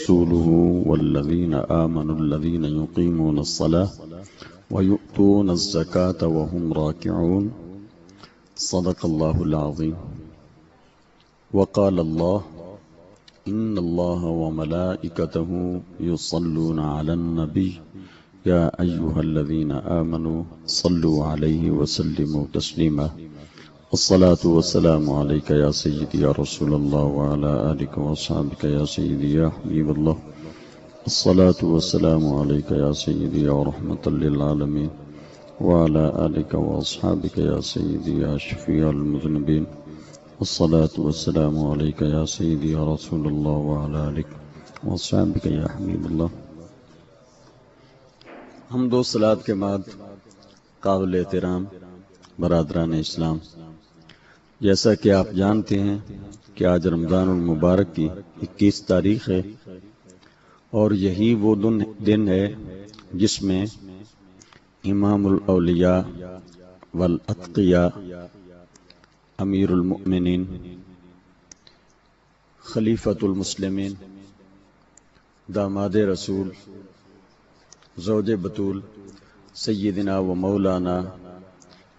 ورسوله والذين آمنوا الذين يقيمون الصلاة ويؤتون الزكاة وهم راكعون صدق الله العظيم. وقال الله إن الله وملائكته يصلون على النبي يا أيها الذين آمنوا صلوا عليه وسلموا تسليما. الصلاة والسلام عليك يا سيدي يا رسول الله وعلى آلك وأصحابك يا سيدي يا حبيب الله. الصلاة والسلام عليك يا سيدي يا رحمة للعالمين وعلى آلك وأصحابك يا سيدي يا شفيع المذنبين. الصلاة والسلام عليك يا سيدي يا رسول الله وعلى آلك وأصحابك يا حبيب الله. حمد و صلاة کے بعد قابل احترام برادران اسلام، جیسا کہ آپ جانتے ہیں کہ آج رمضان المبارک کی 21 تاریخ ہے، اور یہی وہ دن ہے جس میں امام الاولیاء والاتقیاء، امیر المؤمنین، خلیفۃ المسلمین، داماد رسول، زوج بطول، سیدنا و مولانا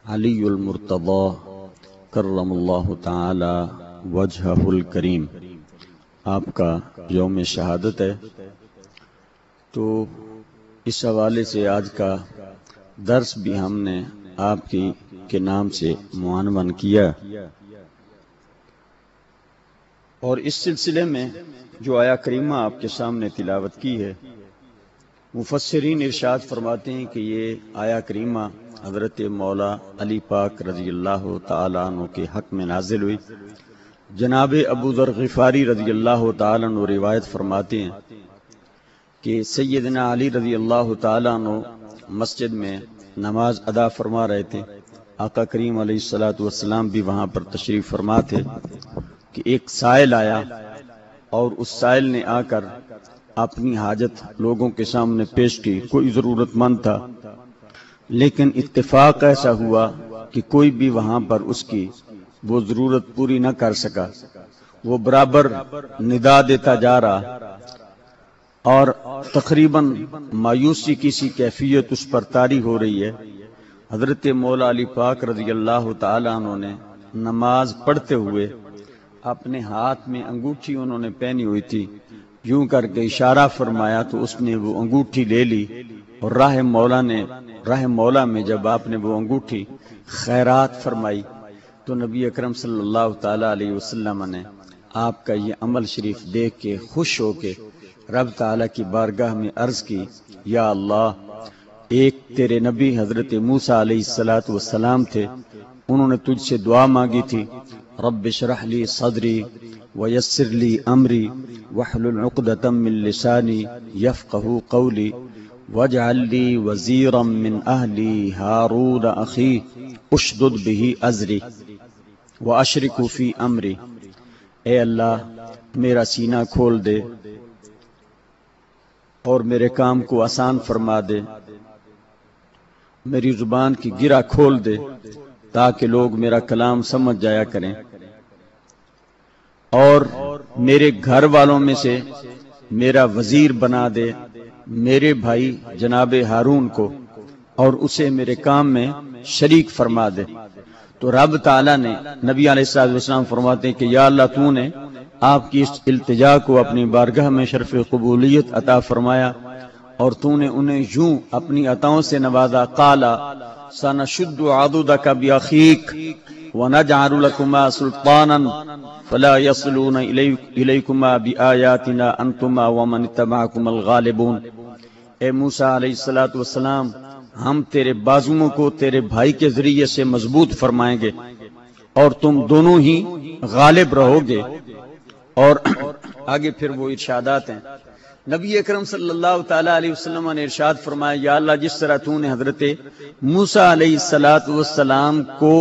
علی المرتضی کرم اللہ تعالی وجہہ الکریم، آپ کا یوم شہادت ہے. تو اس حوالے سے آج کا درس بھی ہم نے آپ کے نام سے معنون کیا، اور اس سلسلے میں جو آیا کریمہ آپ کے سامنے تلاوت کی ہے، مفسرین ارشاد فرماتے ہیں کہ یہ آیا کریمہ حضرت مولا علی پاک رضی اللہ تعالیٰ عنہ کے حق میں نازل ہوئی. جناب ابو ذر غفاری رضی اللہ تعالیٰ عنہ روایت فرماتے ہیں کہ سیدنا علی رضی اللہ تعالیٰ عنہ مسجد میں نماز ادا فرما رہے تھے. آقا کریم علیہ السلام بھی وہاں پر تشریف فرما تھے کہ ایک سائل آیا، اور اس سائل نے آ کر اپنی حاجت لوگوں کے سامنے پیش کی. کوئی ضرورت مند تھا، لیکن اتفاق ایسا ہوا کہ کوئی بھی وہاں پر اس کی وہ ضرورت پوری نہ کر سکا. وہ برابر ندا دیتا جا رہا، اور تقریباً مایوسی کی سی کیفیت اس پر طاری ہو رہی ہے. حضرت مولا علی پاک رضی اللہ تعالیٰ عنہ نے نماز پڑھتے ہوئے اپنے ہاتھ میں انگوٹھی انہوں نے پہنی ہوئی تھی، یوں کر کے اشارہ فرمایا تو اس نے وہ انگوٹھی لے لی، اور راہ مولا میں جب آپ نے وہ انگوٹھی خیرات فرمائی تو نبی اکرم صلی اللہ تعالیٰ علیہ وسلم نے آپ کا یہ عمل شریف دیکھ کے خوش ہو کے رب تعالیٰ کی بارگاہ میں عرض کی، یا اللہ، ایک تیرے نبی حضرت موسیٰ علیہ السلام تھے، انہوں نے تجھ سے دعا مانگی تھی، رب اشرح لی صدری ویسر لی امری واحلل عقدۃ من لسانی یفقہوا قولی واجعل لی وزیرا من اہلی ہارون اخی اشدد بہ ازری واشرکہ فی امری. اے اللہ، میرا سینہ کھول دے اور میرے کام کو آسان فرما دے، میری زبان کی گرہ کھول دے تاکہ لوگ میرا کلام سمجھ جایا کریں، اور میرے گھر والوں میں سے میرا وزیر بنا دے میرے بھائی جناب ہارون کو، اور اسے میرے کام میں شریک فرما دے. تو رب تعالیٰ نے نبی علیہ السلام فرماتے ہیں کہ یا اللہ، تو نے آپ کی اس التجا کو اپنی بارگاہ میں شرف قبولیت عطا فرمایا، اور تو نے انہیں یوں اپنی عطاؤں سے نوازا. قالا سنشد عضدک باخیک ونجعل لکما سلطانا فلا يصلون الیکما بآیاتنا انتما ومن اتبعکم الغالبون. اے موسیٰ علیہ السلام، ہم تیرے بازوؤں کو تیرے بھائی کے ذریعے سے مضبوط فرمائیں گے، اور تم دونوں ہی غالب رہو گے. اور آگے پھر وہ ارشادات ہیں. نبی اکرم صلی اللہ تعالیٰ علیہ وسلم نے ارشاد فرمایا، یا اللہ، جس طرح تو نے حضرت موسیٰ علیہ السلام کو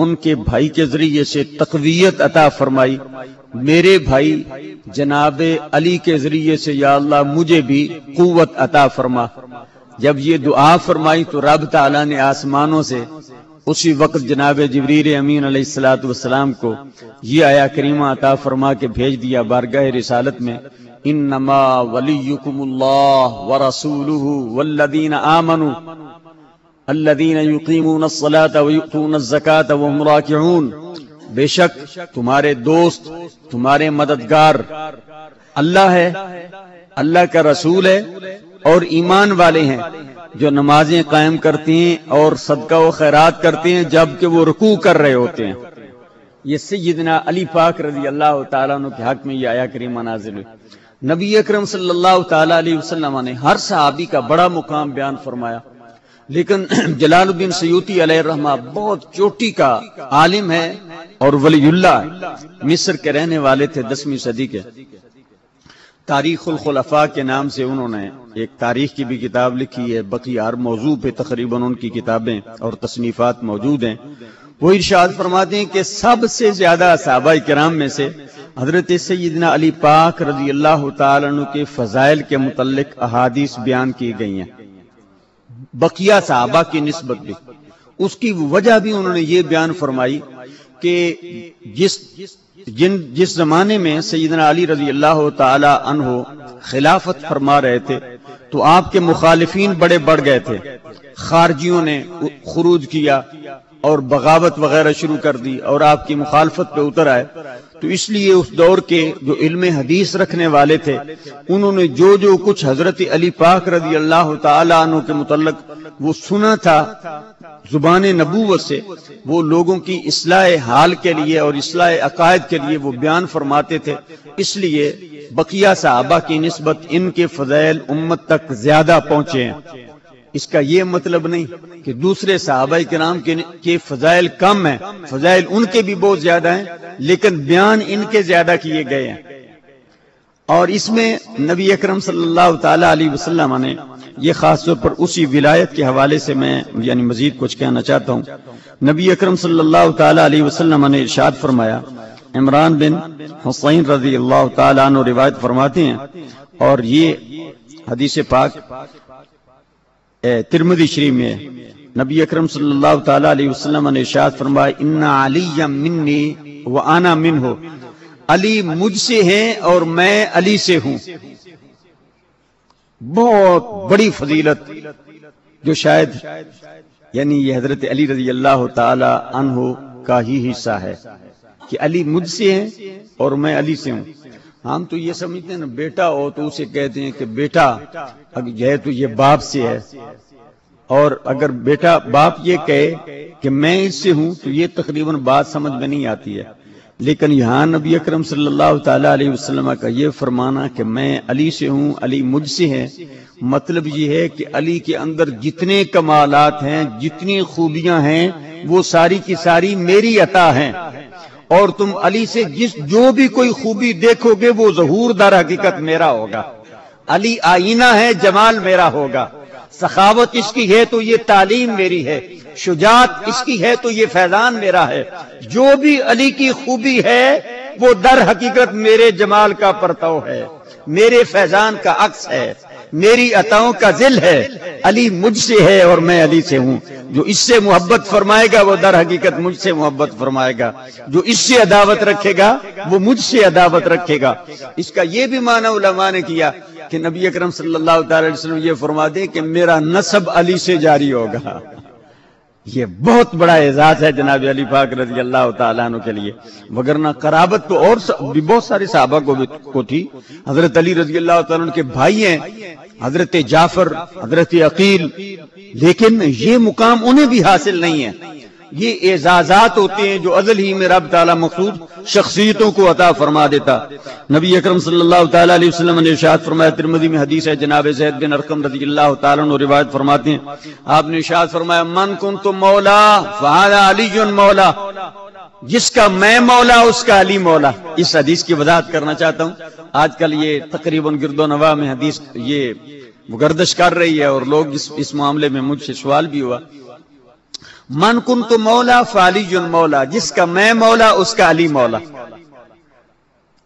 ان کے بھائی کے ذریعے سے تقویت عطا فرمائی، میرے بھائی جناب علی کے ذریعے سے یا اللہ مجھے بھی قوت عطا فرما. جب یہ دعا فرمائی تو رب تعالیٰ نے آسمانوں سے اسی وقت جناب جبریل امین علیہ السلام کو یہ آیا کریمہ عطا فرما کے بھیج دیا بارگاہ رسالت میں انما ولیکم اللہ ورسولہ والذین آمنوا الذین یقیمون الصلاة ویؤتون الزکاة وهم راکعون، بے شک تمہارے دوست، تمہارے مددگار اللہ ہے، اللہ کا رسول ہے اور ایمان والے ہیں جو نمازیں قائم کرتے ہیں اور صدقہ و خیرات کرتے ہیں جبکہ وہ رکوع کر رہے ہوتے ہیں۔ یہ سیدنا علی پاک رضی اللہ تعالیٰ عنہ کے حق میں یہ آیہ کریمہ نازل ہوئی۔ نبی اکرم صلی اللہ تعالیٰ علیہ وسلم نے ہر صحابی کا بڑا مقام بیان فرمایا، لیکن جلال الدین سیوطی علیہ الرحمہ بہت چوٹی کا عالم ہے اور ولی اللہ، مصر کے رہنے والے تھے 10ویں صدی کے۔ تاریخ الخلفاء کے نام سے انہوں نے ایک تاریخ کی بھی کتاب لکھی ہے، بقی ہر موضوع پہ تقریباً ان کی کتابیں اور تصنیفات موجود ہیں۔ وہ ارشاد فرماتے ہیں کہ سب سے زیادہ صحابہ کرام میں سے حضرت سیدنا علی پاک رضی اللہ تعالیٰ عنہ کے فضائل کے متعلق احادیث بیان کی گئی ہیں، بقیہ صحابہ کی نسبت بھی۔ اس کی وجہ بھی انہوں نے یہ بیان فرمائی کہ جس زمانے میں سیدنا علی رضی اللہ تعالی عنہ خلافت فرما رہے تھے تو آپ کے مخالفین بڑے بڑھ گئے تھے، خارجیوں نے خروج کیا اور بغاوت وغیرہ شروع کر دی اور آپ کی مخالفت پہ اتر آئے۔ تو اس لیے اس دور کے جو علم حدیث رکھنے والے تھے انہوں نے جو کچھ حضرت علی پاک رضی اللہ تعالی عنہ کے متعلق وہ سنا تھا زبان نبوت سے، وہ لوگوں کی اصلاح حال کے لیے اور اصلاح عقائد کے لیے وہ بیان فرماتے تھے۔ اس لیے بقیہ صحابہ کی نسبت ان کے فضائل امت تک زیادہ پہنچے ہیں۔ اس کا یہ مطلب نہیں کہ دوسرے صحابہ کرام کے فضائل کم ہیں، فضائل ان کے بھی بہت زیادہ ہیں، لیکن بیان ان کے زیادہ کیے گئے ہیں۔ اور اس میں نبی اکرم صلی اللہ تعالی علیہ وسلم نے یہ خاص طور پر اسی ولایت کے حوالے سے میں یعنی مزید کچھ کہنا چاہتا ہوں۔ نبی اکرم صلی اللہ تعالی علیہ وسلم نے ارشاد فرمایا، عمران بن حسین رضی اللہ تعالی عنہ روایت فرماتے ہیں، اور یہ حدیث پاک ترمذی شریف میں ہے، نبی اکرم صلی اللہ تعالی علیہ وسلم نے ارشاد فرمایا، ان علی منی وانا منہ، علی مجھ سے ہیں اور میں علی سے ہوں۔ بہت بڑی فضیلت جو شاید یعنی یہ حضرت علی رضی اللہ تعالی عنہ کا ہی حصہ ہے کہ علی مجھ سے ہیں اور میں علی سے ہوں۔ ہم تو یہ سمجھتے ہیں نا، بیٹا ہو تو اسے کہتے ہیں کہ بیٹا ہے تو یہ باپ سے ہے، اور اگر بیٹا باپ یہ کہے کہ میں اس سے ہوں تو یہ تقریباً بات سمجھ میں نہیں آتی ہے۔ لیکن یہاں نبی اکرم صلی اللہ تعالی علیہ وسلم کا یہ فرمانا کہ میں علی سے ہوں، علی مجھ سے ہے، مطلب یہ ہے کہ علی کے اندر جتنے کمالات ہیں، جتنی خوبیاں ہیں، وہ ساری کی ساری میری عطا ہیں، اور تم علی سے جو بھی کوئی خوبی دیکھو گے وہ ظہور در حقیقت میرا ہوگا۔ علی آئینہ ہے، جمال میرا ہوگا، سخاوت اس کی ہے تو یہ تعلیم میری ہے، شجاعت اس کی ہے تو یہ فیضان میرا ہے، جو بھی علی کی خوبی ہے وہ در حقیقت میرے جمال کا پرتو ہے، میرے فیضان کا عکس ہے، میری عطاؤں کا ذل ہے۔ علی مجھ سے ہے اور میں علی سے ہوں۔ جو اس سے محبت فرمائے گا وہ در حقیقت مجھ سے محبت فرمائے گا، جو اس سے عداوت رکھے گا وہ مجھ سے عداوت رکھے گا۔ اس کا یہ بھی معنی علماء نے کیا کہ نبی اکرم صلی اللہ تعالی علیہ وسلم یہ فرما دے کہ میرا نسب علی سے جاری ہوگا۔ یہ بہت بڑا اعزاز ہے جناب علی پاک رضی اللہ تعالیٰ عنہ کے لیے، وگرنہ قرابت تو اور بھی بہت سارے صحابہ کو تھی۔ حضرت علی رضی اللہ تعالیٰ عنہ کے بھائی ہیں حضرت جعفر، حضرت عقیل، لیکن یہ مقام انہیں بھی حاصل نہیں ہے۔ یہ اعزازات ہوتے ہیں جو ازل ہی میں رب تعالیٰ مخصوص شخصیتوں کو عطا فرما دیتا۔ نبی اکرم صلی اللہ تعالیٰ علیہ وسلم نے ارشاد فرمایا، ترمذی میں حدیث ہے، جناب زید بن ارقم رضی اللہ تعالیٰ عنہ روایت فرماتے ہیں، آپ نے ارشاد فرمایا، من کنت مولا فہذا علی مولا، جس کا میں مولا اس کا علی مولا۔ اس حدیث کی وضاحت کرنا چاہتا ہوں۔ آج کل یہ تقریباً گرد و نواح میں حدیث یہ گردش کر رہی ہے اور لوگ اس معاملے میں مجھ سے سوال بھی ہوا، من کنت مولا فعلی مولا، جس کا میں مولا اس کا علی مولا۔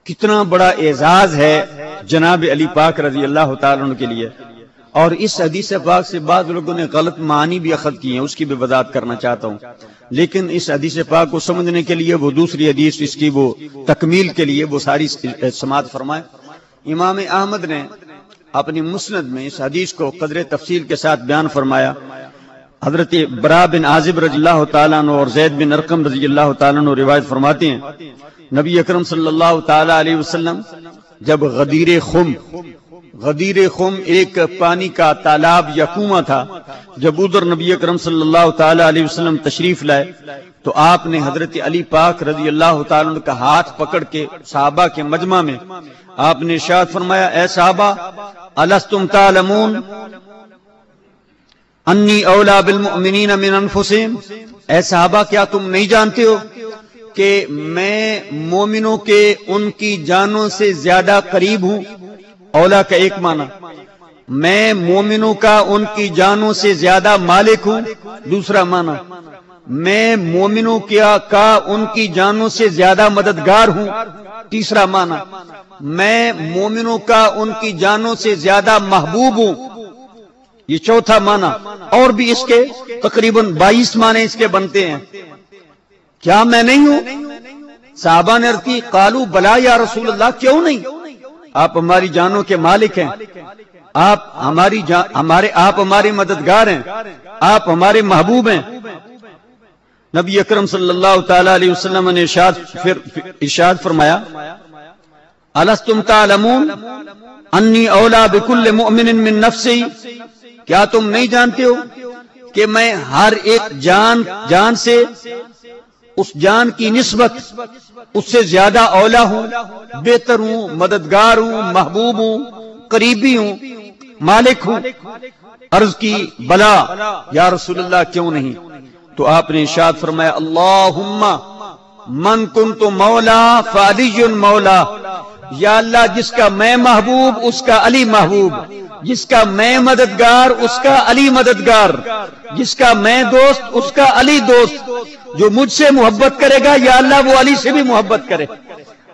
کتنا بڑا اعزاز ہے جناب علی پاک رضی اللہ تعالیٰ عنہ کے لیے۔ اور اس حدیث پاک سے بعض لوگوں نے غلط معنی بھی اخذ کیے ہیں، اس کی بھی وضاحت کرنا چاہتا ہوں۔ لیکن اس حدیث پاک کو سمجھنے کے لیے وہ دوسری حدیث اس کی وہ تکمیل کے لیے وہ ساری سماعت فرمائے۔ امام احمد نے اپنی مسند میں اس حدیث کو قدر تفصیل کے ساتھ بیان فرمایا۔ حضرت برا بن عازب رضی اللہ تعالیٰ عنہ اور زید بن ارقم رضی اللہ تعالیٰ عنہ روایت فرماتے ہیں، نبی اکرم صلی اللہ تعالیٰ علیہ وسلم جب غدیر خم ایک پانی کا تالاب یا کنواں تھا، جب ادھر نبی اکرم صلی اللہ تعالیٰ علیہ وسلم تشریف لائے تو آپ نے حضرت علی پاک رضی اللہ تعالیٰ عنہ کا ہاتھ پکڑ کے صحابہ کے مجمع میں آپ نے ارشاد فرمایا، اے صحابہ الستم تعلمون انی اولا بالمؤمنین من انفسہم، اے صحابہ کیا تم نہیں جانتے ہو کہ میں مومنوں کے ان کی جانوں سے زیادہ قریب ہوں؟ اولا کا ایک معنی میں مومنوں کا ان کی جانوں سے زیادہ مالک ہوں، دوسرا معنی میں مومنوں کا ان کی جانوں سے زیادہ مددگار ہوں، تیسرا معنی میں مومنوں کا ان کی جانوں سے زیادہ محبوب ہوں، یہ چوتھا معنی، اور بھی اس کے تقریباً 22 معنی اس کے بنتے ہیں۔ کیا میں نہیں ہوں؟ صحابہ نے عرض کی، قالوا بلا یا رسول اللہ، کیوں نہیں؟ آپ ہماری جانوں کے مالک ہیں، آپ ہمارے مددگار ہیں، آپ ہمارے محبوب ہیں۔ نبی اکرم صلی اللہ تعالی علیہ وسلم نے ارشاد فرمایا، الستم تعلمون انی اولا بکل مؤمن من نفسی، کیا تم نہیں جانتے ہو کہ میں ہر ایک جان سے اس جان کی نسبت اس سے زیادہ اولا ہوں، بہتر ہوں، مددگار ہوں، محبوب ہوں، قریبی ہوں، مالک ہوں؟ عرض کی بلا یا رسول اللہ کیوں نہیں؟ تو آپ نے ارشاد فرمایا، اللہم من کنت مولا فعلی مولا، یا اللہ جس کا میں محبوب اس کا علی محبوب، جس کا میں مددگار اس کا علی مددگار، جس کا میں دوست اس کا علی دوست، جو مجھ سے محبت کرے گا یا اللہ وہ علی سے بھی محبت کرے۔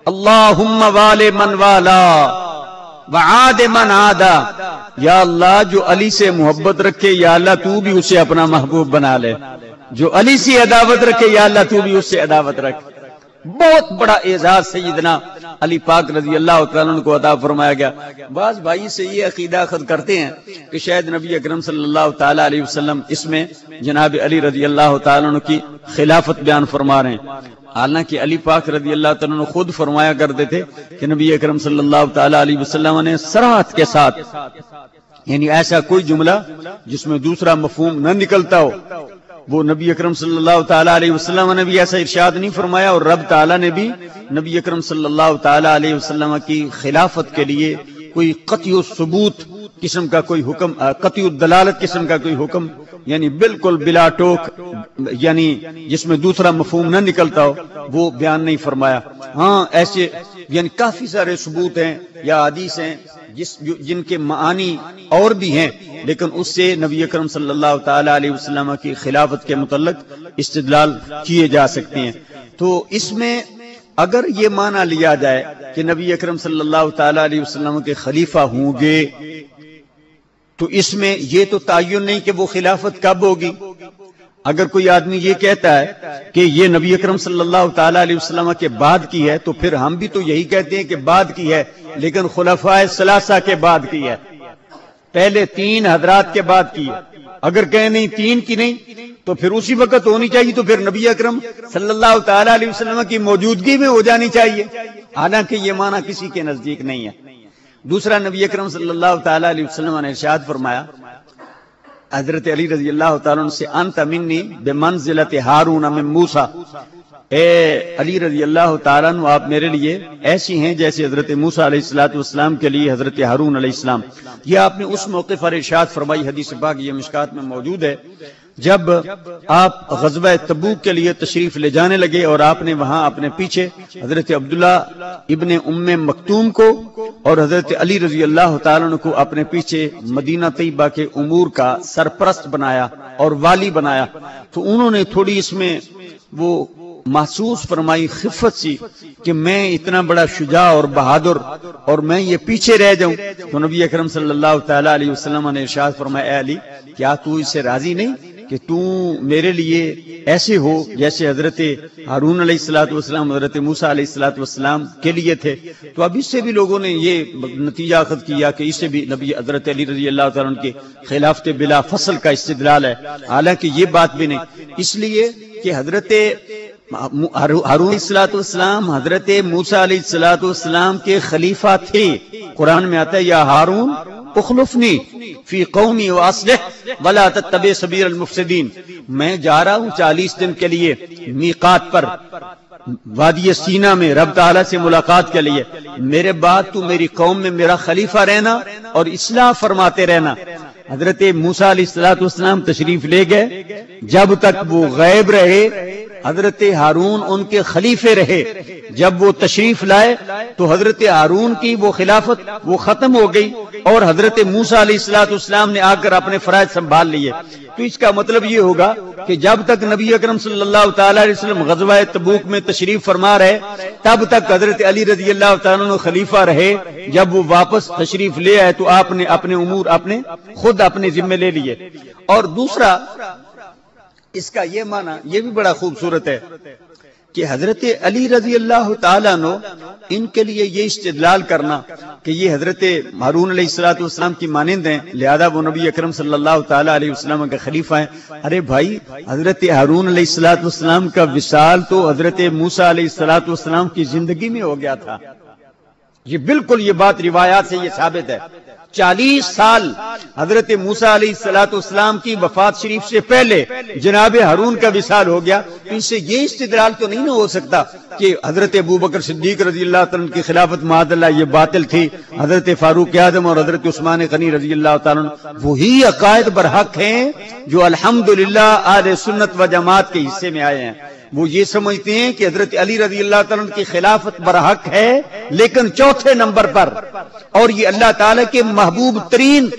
اللہم وال من والا وعاد من عادا، یا اللہ جو علی سے محبت رکھے یا اللہ تو بھی اسے اپنا محبوب بنا لے، جو علی سے عداوت رکھے یا اللہ تو بھی اس سے عداوت رکھ۔ بہت بڑا اعزاز سیدنا علی پاک رضی اللہ تعالیٰ عنہ کو عطا فرمایا گیا۔ بعض بھائی سے یہ عقیدہ اخذ کرتے ہیں کہ شاید نبی اکرم صلی اللہ تعالیٰ علیہ وسلم اس میں جناب علی رضی اللہ تعالیٰ عنہ کی خلافت بیان فرما رہے ہیں، حالانکہ علی پاک رضی اللہ تعالیٰ عنہ خود فرمایا کرتے تھے کہ نبی اکرم صلی اللہ تعالیٰ علیہ وسلم نے صراحت کے ساتھ، یعنی ایسا کوئی جملہ جس میں دوسرا مفہوم نہ نکلتا ہو، وہ نبی اکرم صلی اللہ تعالیٰ علیہ وسلم نے بھی ایسا ارشاد نہیں فرمایا، اور رب تعالیٰ نے بھی نبی اکرم صلی اللہ تعالیٰ علیہ وسلم کی خلافت کے لیے کوئی قطعی الثبوت قسم کا کوئی حکم، قطعی الدلالت قسم کا کوئی حکم، یعنی بالکل بلا ٹوک، یعنی جس میں دوسرا مفہوم نہ نکلتا ہو، وہ بیان نہیں فرمایا۔ ہاں ایسے یعنی کافی سارے ثبوت ہیں یا حدیث ہیں جن کے معانی اور بھی ہیں، لیکن اس سے نبی اکرم صلی اللہ تعالی علیہ وسلم کی خلافت کے متعلق استدلال کیے جا سکتے ہیں۔ تو اس میں اگر یہ معنی لیا جائے کہ نبی اکرم صلی اللہ تعالی علیہ وسلم کے خلیفہ ہوں گے، تو اس میں یہ تو تعین نہیں کہ وہ خلافت کب ہوگی۔ اگر کوئی آدمی یہ کہتا ہے کہ یہ نبی اکرم صلی اللہ تعالی علیہ وسلم کے بعد کی ہے، تو پھر ہم بھی تو یہی کہتے ہیں کہ بعد کی ہے، لیکن خلفائے ثلاثہ کے بعد کی ہے، پہلے 3 حضرات کے بعد کی ہے۔ اگر کہیں نہیں 3 کی نہیں تو پھر اسی وقت ہونی چاہیے، تو پھر نبی اکرم صلی اللہ تعالی علیہ وسلم کی موجودگی میں ہو جانی چاہیے، حالانکہ یہ معنی کسی کے نزدیک نہیں ہے۔ دوسرا، نبی اکرم صلی اللہ تعالی علیہ وسلم نے ارشاد فرمایا حضرت علی رضی اللہ تعالیٰ عنہ سے، انت منی بمنزلۃ ہارون من موسیٰ، اے علی رضی اللہ تعالیٰ عنہ آپ میرے لیے ایسی ہیں جیسے حضرت موسیٰ علیہ السلام کے لیے حضرت ہارون علیہ السلام۔ یہ آپ نے اس موقع پر ارشاد فرمائی، حدیث پاک یہ مشکات میں موجود ہے، جب آپ غزوہ تبوک کے لیے تشریف لے جانے لگے اور آپ نے وہاں اپنے پیچھے حضرت عبداللہ ابن ام مکتوم کو اور حضرت علی رضی اللہ تعالیٰ عنہ کو اپنے پیچھے مدینہ طیبہ کے امور کا سرپرست بنایا اور والی بنایا، تو انہوں نے تھوڑی اس میں وہ محسوس فرمائی خفت سی کہ میں اتنا بڑا شجاع اور بہادر اور میں یہ پیچھے رہ جاؤں۔ تو نبی اکرم صلی اللہ تعالی علیہ وسلم نے ارشاد فرمایا، اے علی کیا تو اس سے راضی نہیں کہ تو میرے لیے ایسے ہو جیسے حضرت ہارون علیہ الصلوۃ والسلام حضرت موسیٰ علیہ الصلوۃ والسلام کے لیے تھے۔ تو اب اس سے بھی لوگوں نے یہ نتیجہ اخذ کیا کہ اس سے بھی نبی حضرت علی رضی اللہ تعالیٰ عنہ کے خلافت بلا فصل کا استدلال ہے، حالانکہ یہ بات بھی نہیں، اس لیے کہ حضرت ہارون علیہ الصلوۃ والسلام حضرت موسیٰ علیہ الصلوۃ والسلام کے خلیفہ تھے۔ قرآن میں آتا ہے یا ہارون اخلفنی فی قومی واصلح ولا تتبع سبیل المفسدین، میں جا رہا ہوں 40 دن کے لیے میقات پر وادی سینا میں رب تعالیٰ سے ملاقات کے لیے، میرے بعد تو میری قوم میں میرا خلیفہ رہنا اور اصلاح فرماتے رہنا۔ حضرت موسیٰ علیہ الصلوۃ والسلام تشریف لے گئے، جب تک وہ غائب رہے حضرت ہارون ان کے خلیفے رہے، جب وہ تشریف لائے تو حضرت ہارون کی وہ خلافت وہ ختم ہو گئی اور حضرت موسیٰ علیہ الصلوۃ والسلام نے آ کر اپنے فرائض سنبھال لیے۔ تو اس کا مطلب یہ ہوگا کہ جب تک نبی اکرم صلی اللہ تعالیٰ علیہ وسلم غزوہ تبوک میں تشریف فرما رہے تب تک حضرت علی رضی اللہ تعالیٰ عنہ خلیفہ رہے، جب وہ واپس تشریف لے آئے تو آپ نے اپنے امور خود اپنے ذمے لے لیے۔ اور دوسرا اس کا یہ معنی یہ بھی بڑا خوبصورت ہے کہ حضرت علی رضی اللہ تعالیٰ عنہ ان کے لیے یہ استدلال کرنا کہ یہ حضرت ہارون علیہ الصلوۃ والسلام کی مانند ہیں، لہذا وہ نبی اکرم صلی اللہ تعالیٰ علیہ وسلم کا خلیفہ ہیں۔ ارے بھائی، حضرت ہارون علیہ الصلوۃ والسلام کا وصال تو حضرت موسیٰ علیہ الصلوۃ والسلام کی زندگی میں ہو گیا تھا، یہ بالکل یہ بات روایات سے یہ ثابت ہے۔ 40 سال حضرت موسیٰ علیہ الصلوۃ والسلام کی وفات شریف سے پہلے جناب ہارون کا وصال ہو گیا، تو اس سے یہ استدلال تو نہیں ہو سکتا کہ حضرت ابوبکر صدیق رضی اللہ تعالیٰ عنہ کی خلافت معاذ اللہ یہ باطل تھی، حضرت فاروق اعظم اور حضرت عثمان غنی رضی اللہ تعالیٰ عنہ وہی عقائد برحق ہیں جو الحمدللہ اہل سنت و جماعت کے حصے میں آئے ہیں۔ وہ یہ سمجھتے ہیں کہ حضرت علی رضی اللہ تعالیٰ عنہ کی خلافت برحق ہے لیکن چوتھے نمبر پر، اور یہ اللہ تعالیٰ کے محبوب ترین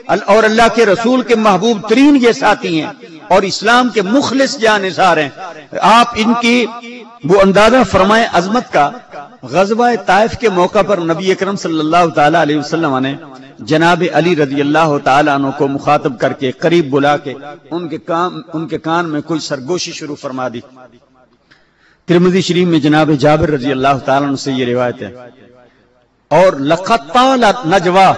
اور اللہ کے رسول کے محبوب ترین یہ ساتھی ہیں اور اسلام کے مخلص جانثار ہیں۔ آپ ان کی وہ اندازہ فرمائیں عظمت کا، غزوہ طائف کے موقع پر نبی اکرم صلی اللہ تعالیٰ علیہ وسلم نے جناب علی رضی اللہ تعالیٰ عنہ کو مخاطب کر کے قریب بلا کے ان کے کان میں کوئی سرگوشی شروع فرما دی۔ ترمذی شریف میں جناب جابر رضی اللہ تعالیٰ عنہ سے یہ روایت ہے، اور لقد طالت نجوا،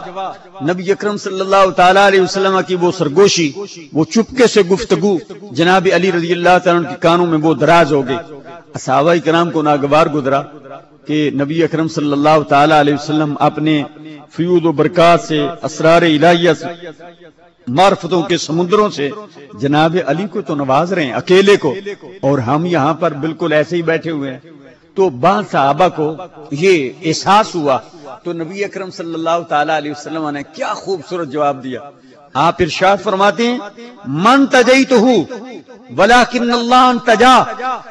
نبی اکرم صلی اللہ تعالیٰ علیہ وسلم کی وہ سرگوشی، وہ چپکے سے گفتگو جناب علی رضی اللہ تعالیٰ عنہ کے کانوں میں وہ دراز ہو گئی۔ صحابہ کرام کو ناگوار گزرا کہ نبی اکرم صلی اللہ تعالیٰ علیہ وسلم اپنے فیوض و برکات سے، اسرار الہیہ سے، معرفتوں کے سمندروں سے جناب علی کو تو نواز رہے ہیں اکیلے کو، اور ہم یہاں پر بالکل ایسے ہی بیٹھے ہوئے ہیں۔ تو بعض صحابہ کو یہ احساس ہوا تو نبی اکرم صلی اللہ تعالیٰ علیہ وسلم نے کیا خوبصورت جواب دیا۔ آپ ارشاد فرماتے ہیں من تجیتہ ولیکن اللہ انتجا،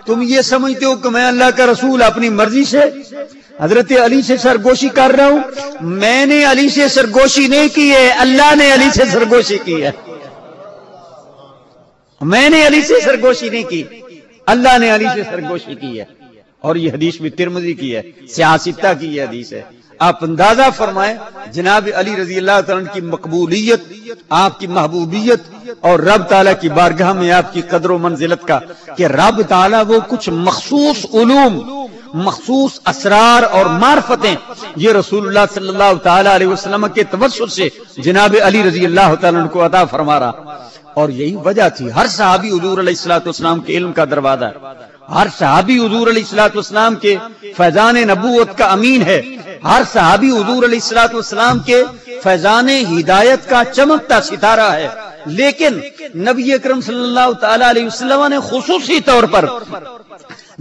تم یہ سمجھتے ہو کہ میں اللہ کا رسول اپنی مرضی سے حضرت علی سے سرگوشی کر رہا ہوں؟ میں نے علی سے سرگوشی نہیں کی ہے، اللہ نے علی سے سرگوشی کی ہے۔ میں نے علی سے سرگوشی نہیں کی، اللہ نے علی سے سرگوشی کی ہے۔ اور یہ حدیث بھی ترمذی کی ہے، سیاستہ کی یہ حدیث ہے۔ آپ اندازہ فرمائیں جناب علی رضی اللہ تعالیٰ عنہ کی مقبولیت، آپ کی محبوبیت اور رب تعالیٰ کی بارگاہ میں آپ کی قدر و منزلت کا، کہ رب تعالیٰ وہ کچھ مخصوص علوم، مخصوص اسرار اور معرفتیں یہ رسول اللہ صلی اللہ تعالیٰ علیہ وسلم کے توسط سے جناب علی رضی اللہ تعالیٰ عنہ کو عطا فرما رہا۔ اور یہی وجہ تھی ہر صحابی حضور علیہ الصلوۃ والسلام کے علم کا دروازہ ہے، ہر صحابی حضور علیہ الصلوۃ والسلام کے فیضان نبوت کا امین ہے، ہر صحابی حضور علیہ الصلوۃ والسلام کے فیضان ہدایت کا چمکتا ستارہ ہے۔ لیکن نبی اکرم صلی اللہ تعالیٰ علیہ وسلم نے خصوصی طور پر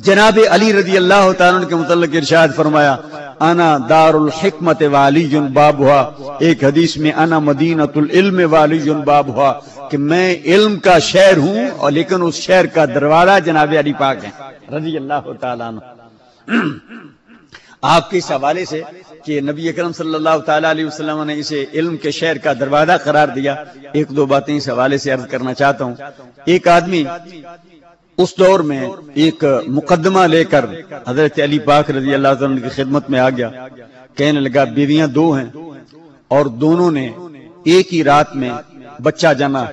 جناب علی رضی اللہ تعالیٰ عنہ کے متعلق ارشاد فرمایا انا دار الحکمت والی بابھا، ایک حدیث میں انا مدینۃ العلم والی بابھا، کہ میں علم کا شہر ہوں اور لیکن اس شہر کا دروازہ جناب علی پاک ہیں رضی اللہ تعالیٰ عنہ۔ آپ کے اس حوالے سے کہ نبی اکرم صلی اللہ تعالیٰ علیہ وسلم نے اسے علم کے شہر کا دروازہ قرار دیا، ایک دو باتیں اس حوالے سے عرض کرنا چاہتا ہوں۔ ایک آدمی اس دور میں ایک مقدمہ لے کر حضرت علی پاک رضی اللہ عنہ کی خدمت میں آ گیا، کہنے لگا بیویاں دو ہیں اور دونوں نے ایک ہی رات میں بچہ جنا،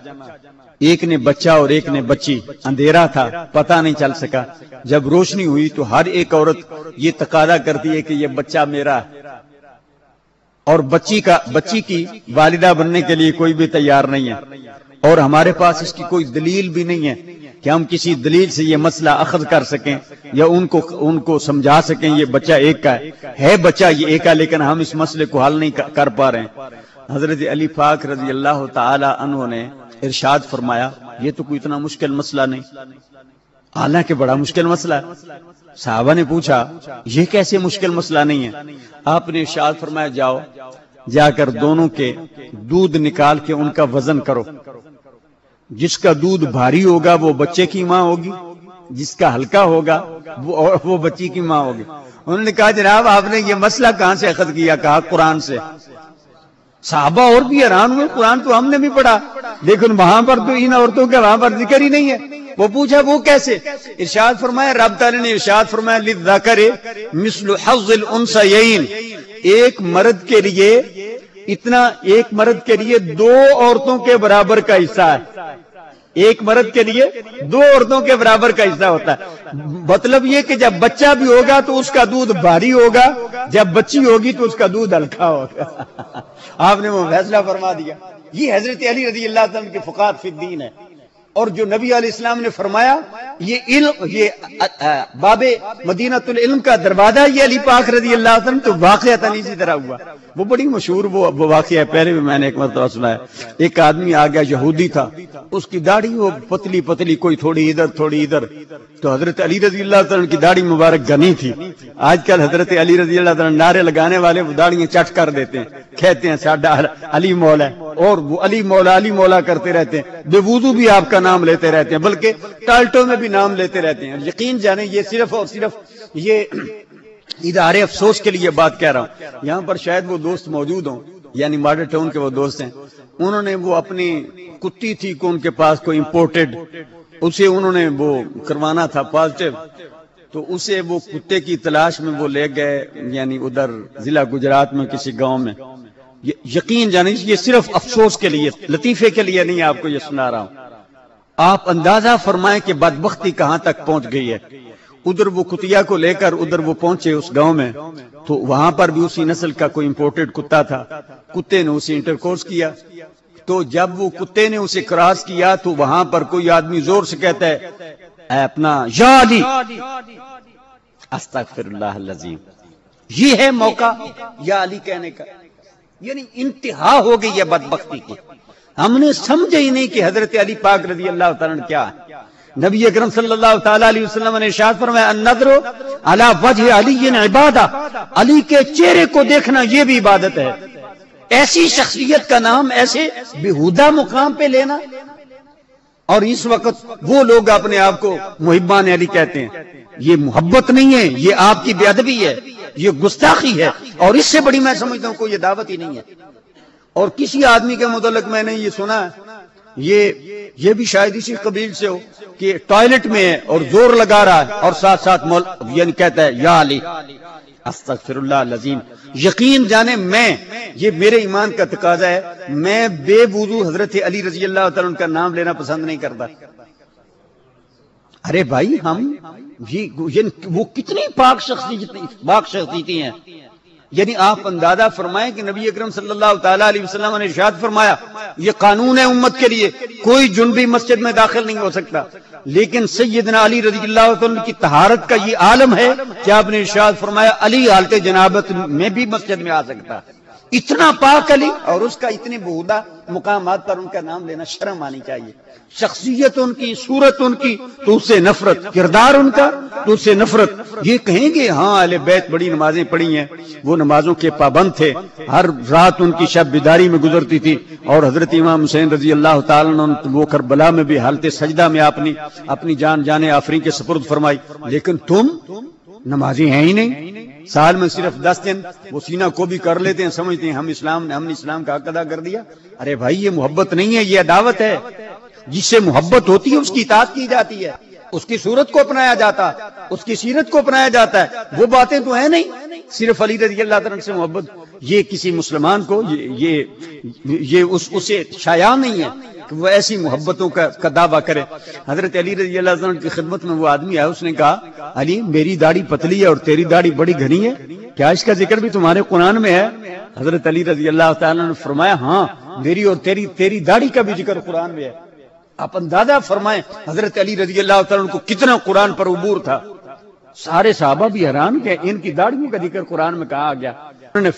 ایک نے بچہ اور ایک نے بچی، اندھیرا تھا، پتہ نہیں چل سکا، جب روشنی ہوئی تو ہر ایک عورت یہ تقاضا کرتی ہے کہ یہ بچہ میرا ہے، اور بچی کی والدہ بننے کے لیے کوئی بھی تیار نہیں ہے، اور ہمارے پاس اس کی کوئی دلیل بھی نہیں ہے کہ ہم کسی دلیل سے یہ مسئلہ اخذ کر سکیں یا ان کو سمجھا سکیں یہ بچہ ایک کا ہے بچہ یہ ایک کا، لیکن ہم اس مسئلے کو حل نہیں کر پا رہے ہیں۔ حضرت علی پاک رضی اللہ تعالی عنہ نے ارشاد فرمایا یہ تو کوئی اتنا مشکل مسئلہ نہیں، حالانکہ بڑا مشکل مسئلہ ہے۔ صحابہ نے پوچھا یہ کیسے مشکل مسئلہ نہیں ہے؟ آپ نے ارشاد فرمایا جا کر دونوں کے دودھ نکال کے ان کا وزن کرو، جس کا دودھ بھاری ہوگا وہ بچے کی ماں ہوگی، جس کا ہلکا ہوگا وہ بچی کی ماں ہوگی۔ انہوں نے کہا جناب آپ نے یہ مسئلہ کہاں سے اخذ کیا؟ کہا قرآن سے۔ صحابہ اور بھی حیران ہوئے، قرآن تو ہم نے بھی پڑھا لیکن وہاں پر تو ان عورتوں کا وہاں پر ذکر ہی نہیں ہے۔ وہ پوچھا وہ کیسے؟ ارشاد فرمایا رب تعالی نے ارشاد فرمایا للذکر مثل حظ الانثیین، ایک مرد کے لیے دو عورتوں کے برابر کا حصہ ہے، ایک مرد کے لیے دو عورتوں کے برابر کا حصہ ہوتا ہے۔ مطلب یہ کہ جب بچہ بھی ہوگا تو اس کا دودھ بھاری ہوگا، جب بچی ہوگی تو اس کا دودھ ہلکا ہوگا۔ آپ نے وہ فیصلہ فرما دیا۔ یہ حضرت علی رضی اللہ عنہ کے فقاہت فی الدین ہے، اور جو نبی علیہ السلام نے فرمایا یہ باب مدینۃ العلم کا دروازہ یہ علی پاک رضی اللہ عنہ تو واقعتاً اسی طرح ہوا۔ وہ بڑی مشہور وہ واقعہ ہے، پہلے بھی میں نے ایک مرتبہ سنا ہے۔ ایک آدمی آ گیا، یہودی تھا، اس کی داڑھی وہ پتلی پتلی، کوئی تھوڑی ادھر تھوڑی ادھر، تو حضرت علی رضی اللہ عنہ کی داڑھی مبارک گھنی تھی۔ آج کل حضرت علی رضی اللہ عنہ نعرے لگانے والے وہ داڑیاں چٹ کر دیتے ہیں، کہتے ہیں ساڈا علی مولا ہے، اور وہ علی مولا کرتے رہتے ہیں، بے وضو بھی آپ کا نام لیتے رہتے ہیں، بلکہ ٹالٹوں میں بھی نام لیتے رہتے ہیں۔ یقین جانیں یہ صرف اور صرف یہ ادارے افسوس کے لیے بات کہہ رہا ہوں۔ یہاں پر شاید وہ دوست موجود ہوں، یعنی ماڈل ٹاؤن کے وہ دوست ہیں، انہوں نے وہ اپنی کتی تھی کہ ان کے پاس کوئی امپورٹڈ، اسے انہوں نے وہ کروانا تھا پازیٹیو، تو اسے وہ کتے کی تلاش میں وہ لے گئے، یعنی ادھر ضلع گجرات میں کسی گاؤں میں۔ یقین جانیں یہ صرف افسوس کے لیے، لطیفے کے لیے نہیں آپ کو یہ سنا رہا ہوں۔ آپ اندازہ فرمائیں کہ بدبختی کہاں تک پہنچ گئی ہے۔ ادھر وہ کتیا کو لے کر ادھر وہ پہنچے اس گاؤں میں، تو وہاں پر بھی اسی نسل کا کوئی امپورٹڈ کتا تھا، کتے نے اسے انٹرکورس کیا، تو جب وہ کتے نے اسے کراس کیا تو وہاں پر کوئی آدمی زور سے کہتا ہے اے اپنا یا علی، استغفر اللہ العظیم، یہ ہے موقع یا علی کہنے کا، یعنی انتہا ہو گئی ہے بدبختی کی۔ ہم نے سمجھا ہی نہیں کہ حضرت علی پاک رضی اللہ تعالیٰ کیا ہے۔ نبی اکرم صلی اللہ تعالیٰ علیہ وسلم نے ارشاد فرمایا النظر علی وجہ علی عبادہ، علی کے چہرے کو دیکھنا یہ بھی عبادت ہے۔ ایسی شخصیت کا نام ایسے بیہودہ مقام پہ لینا، اور اس وقت وہ لوگ اپنے آپ کو محبان علی کہتے ہیں، یہ محبت نہیں ہے، یہ آپ کی بے ادبی ہے، یہ گستاخی ہے، اور اس سے بڑی میں سمجھتا ہوں کوئی یہ دعوت ہی نہیں ہے۔ اور کسی آدمی کے متعلق میں نے یہ سنا ہے، یہ بھی شاید اسی قبیل سے ہو کہ ٹوائلٹ میں ہے اور زور لگا رہا ہے اور ساتھ ساتھ یعنی کہتا ہے یا علی، استغفر اللہ العظیم۔ یقین جانے یہ میرے ایمان کا تقاضا ہے، میں بے وضو حضرت علی رضی اللہ تعالیٰ کا نام لینا پسند نہیں کرتا۔ ارے بھائی وہ کتنی پاک شخصیتیں ہیں، یعنی آپ اندازہ فرمائیں کہ نبی اکرم صلی اللہ تعالیٰ علیہ وسلم نے ارشاد فرمایا یہ قانون ہے امت کے لیے، کوئی جنبی مسجد میں داخل نہیں ہو سکتا، لیکن سیدنا علی رضی اللہ عنہ کی طہارت کا یہ عالم ہے کہ آپ نے ارشاد فرمایا علی حالت جنابت میں بھی مسجد میں آ سکتا۔ اتنا پاک علی، اور اس کا اتنے بہودہ مقامات پر ان کا نام لینا شرم آنی چاہیے۔ شخصیت ان کی، صورت ان کی تو اس سے نفرت، کردار ان کا تو اس سے نفرت۔ یہ کہیں گے ہاں اہل بیت بڑی نمازیں پڑھی ہیں، وہ نمازوں کے پابند تھے، ہر رات ان کی شب بیداری میں گزرتی تھی، اور حضرت امام حسین رضی اللہ تعالیٰ عنہ وہ کربلا میں بھی حالت سجدہ میں اپنی جان آفرین کے سپرد فرمائی، لیکن تم نمازی ہیں ہی نہیں، سال میں صرف 10 دن وہ سینہ کو بھی کر لیتے ہیں، سمجھتے ہیں ہم نے اسلام کا حق ادا کر دیا۔ ارے بھائی یہ محبت نہیں ہے، یہ عداوت ہے۔ جس سے محبت ہوتی ہے اس کی اطاعت کی جاتی ہے، اس کی صورت کو اپنایا جاتا ہے، اس کی سیرت کو اپنایا جاتا ہے۔ وہ باتیں تو ہیں نہیں، صرف علی رضی اللہ عنہ سے محبت، یہ کسی مسلمان کو یہ اسے شایع نہیں ہے۔ کہ وہ ایسی محبتوں کا دعویٰ کرے۔ حضرت علی رضی اللہ عنہ کی خدمت میں وہ آدمی آیا، اس نے کہا علی میری داڑھی پتلی ہے اور تیری داڑھی بڑی گھنی ہے، کیا اس کا ذکر بھی تمہارے قرآن میں ہے؟ حضرت علی رضی اللہ تعالیٰ نے فرمایا ہاں میری اور تیری داڑھی کا بھی ذکر قرآن میں ہے۔ آپ اندازہ فرمائیں حضرت علی رضی اللہ تعالیٰ کو کتنا قرآن پر عبور تھا۔ سارے صحابہ بھی حیران کہ ان کی داڑھیوں کا ذکر قرآن میں کہا گیا۔ انہوں نے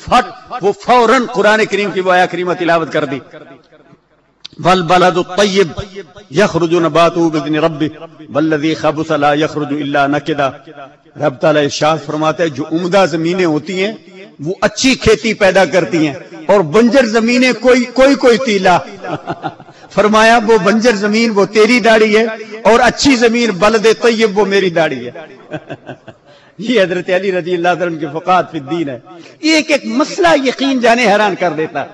وہ فوراً قرآن کریم کی وہ آیت کریمہ تلاوت کر دی، والبلد الطیب یخرج نباتہ باذن ربہ والذی خبث لا یخرج الا نکدا۔ رب تعالیٰ ارشاد فرماتا ہے جو عمدہ زمینیں ہوتی ہیں وہ اچھی کھیتی پیدا کرتی ہیں، اور بنجر زمینیں کوئی تیلا۔ فرمایا وہ بنجر زمین وہ تیری داڑھی ہے، اور اچھی زمین بلد طیب وہ میری داڑھی ہے۔ یہ حضرت علی رضی اللہ عنہ کی فقاہت فی الدین ہے۔ ایک مسئلہ یقین جانے حیران کر دیتا،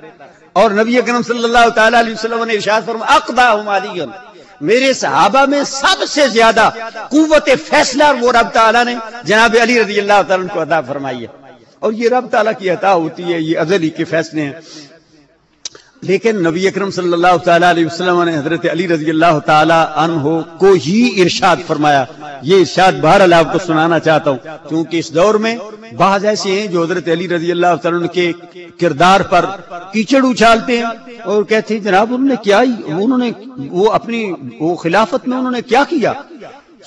اور نبی اکرم صلی اللہ تعالی علیہ وسلم نے ارشاد فرمایا اقضاہم علی، میرے صحابہ میں سب سے زیادہ قوت فیصلہ وہ رب تعالیٰ نے جناب علی رضی اللہ تعالیٰ کو عطا فرمائی ہے، اور یہ رب تعالیٰ کی عطا ہوتی ہے، یہ ازلی کے فیصلے ہیں۔ لیکن نبی اکرم صلی اللہ تعالیٰ علیہ وسلم نے حضرت علی رضی اللہ تعالیٰ عنہ کو ہی ارشاد فرمایا۔ یہ ارشاد بہرحال آپ کو سنانا چاہتا ہوں، کیونکہ اس دور میں بعض ایسے ہیں جو حضرت علی رضی اللہ تعالیٰ عنہ کے کردار پر کیچڑ اچھالتے ہیں اور کہتے ہیں جناب وہ اپنی خلافت میں انہوں نے کیا کیا؟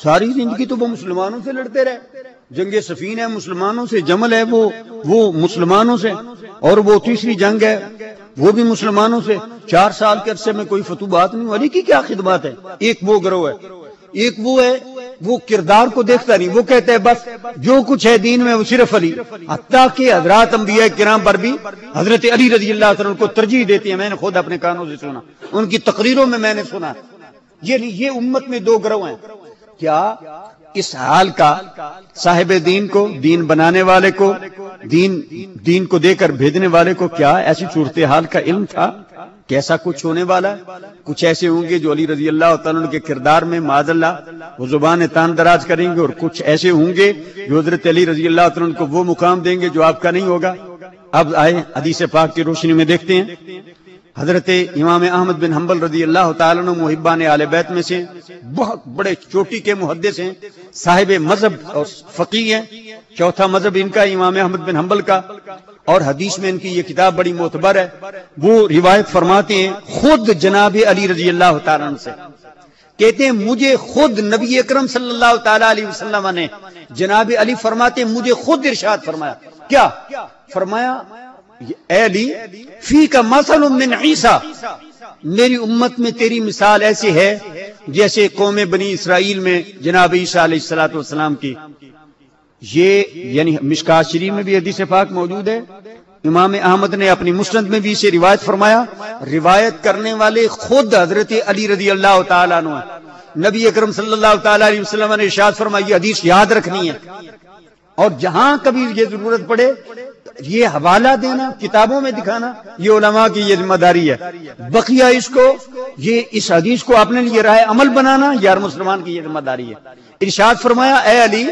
ساری زندگی تو وہ مسلمانوں سے لڑتے رہے، جنگ صفین ہے مسلمانوں سے، جمل ہے وہ مسلمانوں سے، اور وہ تیسری جنگ ہے وہ بھی مسلمانوں سے۔ 4 سال کے عرصے میں کوئی فتوحات نہیں، علی کی کیا خدمات ہے؟ ایک وہ گروہ ہے، ایک وہ ہے وہ کردار کو دیکھتا نہیں، وہ کہتے ہیں بس جو کچھ ہے دین میں وہ صرف علی، حتیٰ کہ حضرات انبیاء کرام پر بھی حضرت علی رضی اللہ عنہ کو ترجیح دیتے ہیں۔ میں نے خود اپنے کانوں سے سنا، ان کی تقریروں میں نے سنا۔ یہ امت میں 2 گروہ ہیں۔ کیا اس حال کا صاحب دین کو، دین بنانے والے کو، دین کو دے کر بھیجنے والے کو کیا ایسی صورتحال کا علم تھا کہ ایسا کچھ ہونے والا ہے؟ کچھ ایسے ہوں گے جو علی رضی اللہ تعالیٰ کے کردار میں معاذ اللہ وہ زبان تان دراز کریں گے، اور کچھ ایسے ہوں گے جو حضرت علی رضی اللہ تعالیٰ کو وہ مقام دیں گے جو آپ کا نہیں ہوگا۔ اب آئے حدیث پاک کی روشنی میں دیکھتے ہیں۔ حضرت امام احمد بن حنبل رضی اللہ تعالیٰ عنہ محبان اہل بیت میں سے بہت بڑے چوٹی کے محدث ہیں، صاحب مذہب اور فقیہ ہیں، 4تھا مذہب ان کا امام احمد بن حنبل کا، اور حدیث میں ان کی یہ کتاب بڑی معتبر ہے۔ وہ روایت فرماتے ہیں خود جناب علی رضی اللہ تعالیٰ عنہ سے، کہتے ہیں مجھے خود نبی اکرم صلی اللہ تعالیٰ علیہ وسلم نے، جناب علی فرماتے ہیں مجھے خود ارشاد فرمایا، کیا فرمایا؟ اے علی فی کا مثل من عیسیٰ، میری امت میں تیری مثال ایسی ہے جیسے قوم بنی اسرائیل میں جناب عیسیٰ علیہ السلام کی۔ یہ یعنی مشکات شریف میں بھی حدیث پاک موجود ہے، امام احمد نے اپنی مسند میں بھی اسے روایت فرمایا۔ روایت کرنے والے خود حضرت علی رضی اللہ تعالیٰ عنہ، نبی اکرم صلی اللہ تعالیٰ علیہ وسلم نے ارشاد فرمایا یہ حدیث یاد رکھنی ہے، اور جہاں کبھی یہ ضرورت پڑے یہ حوالہ دینا، کتابوں میں دکھانا، یہ علماء کی یہ ذمہ داری ہے۔ بقیہ اس حدیث کو اپنے لیے راہ عمل بنانا یار مسلمان کی یہ ذمہ داری ہے۔ ارشاد فرمایا اے علی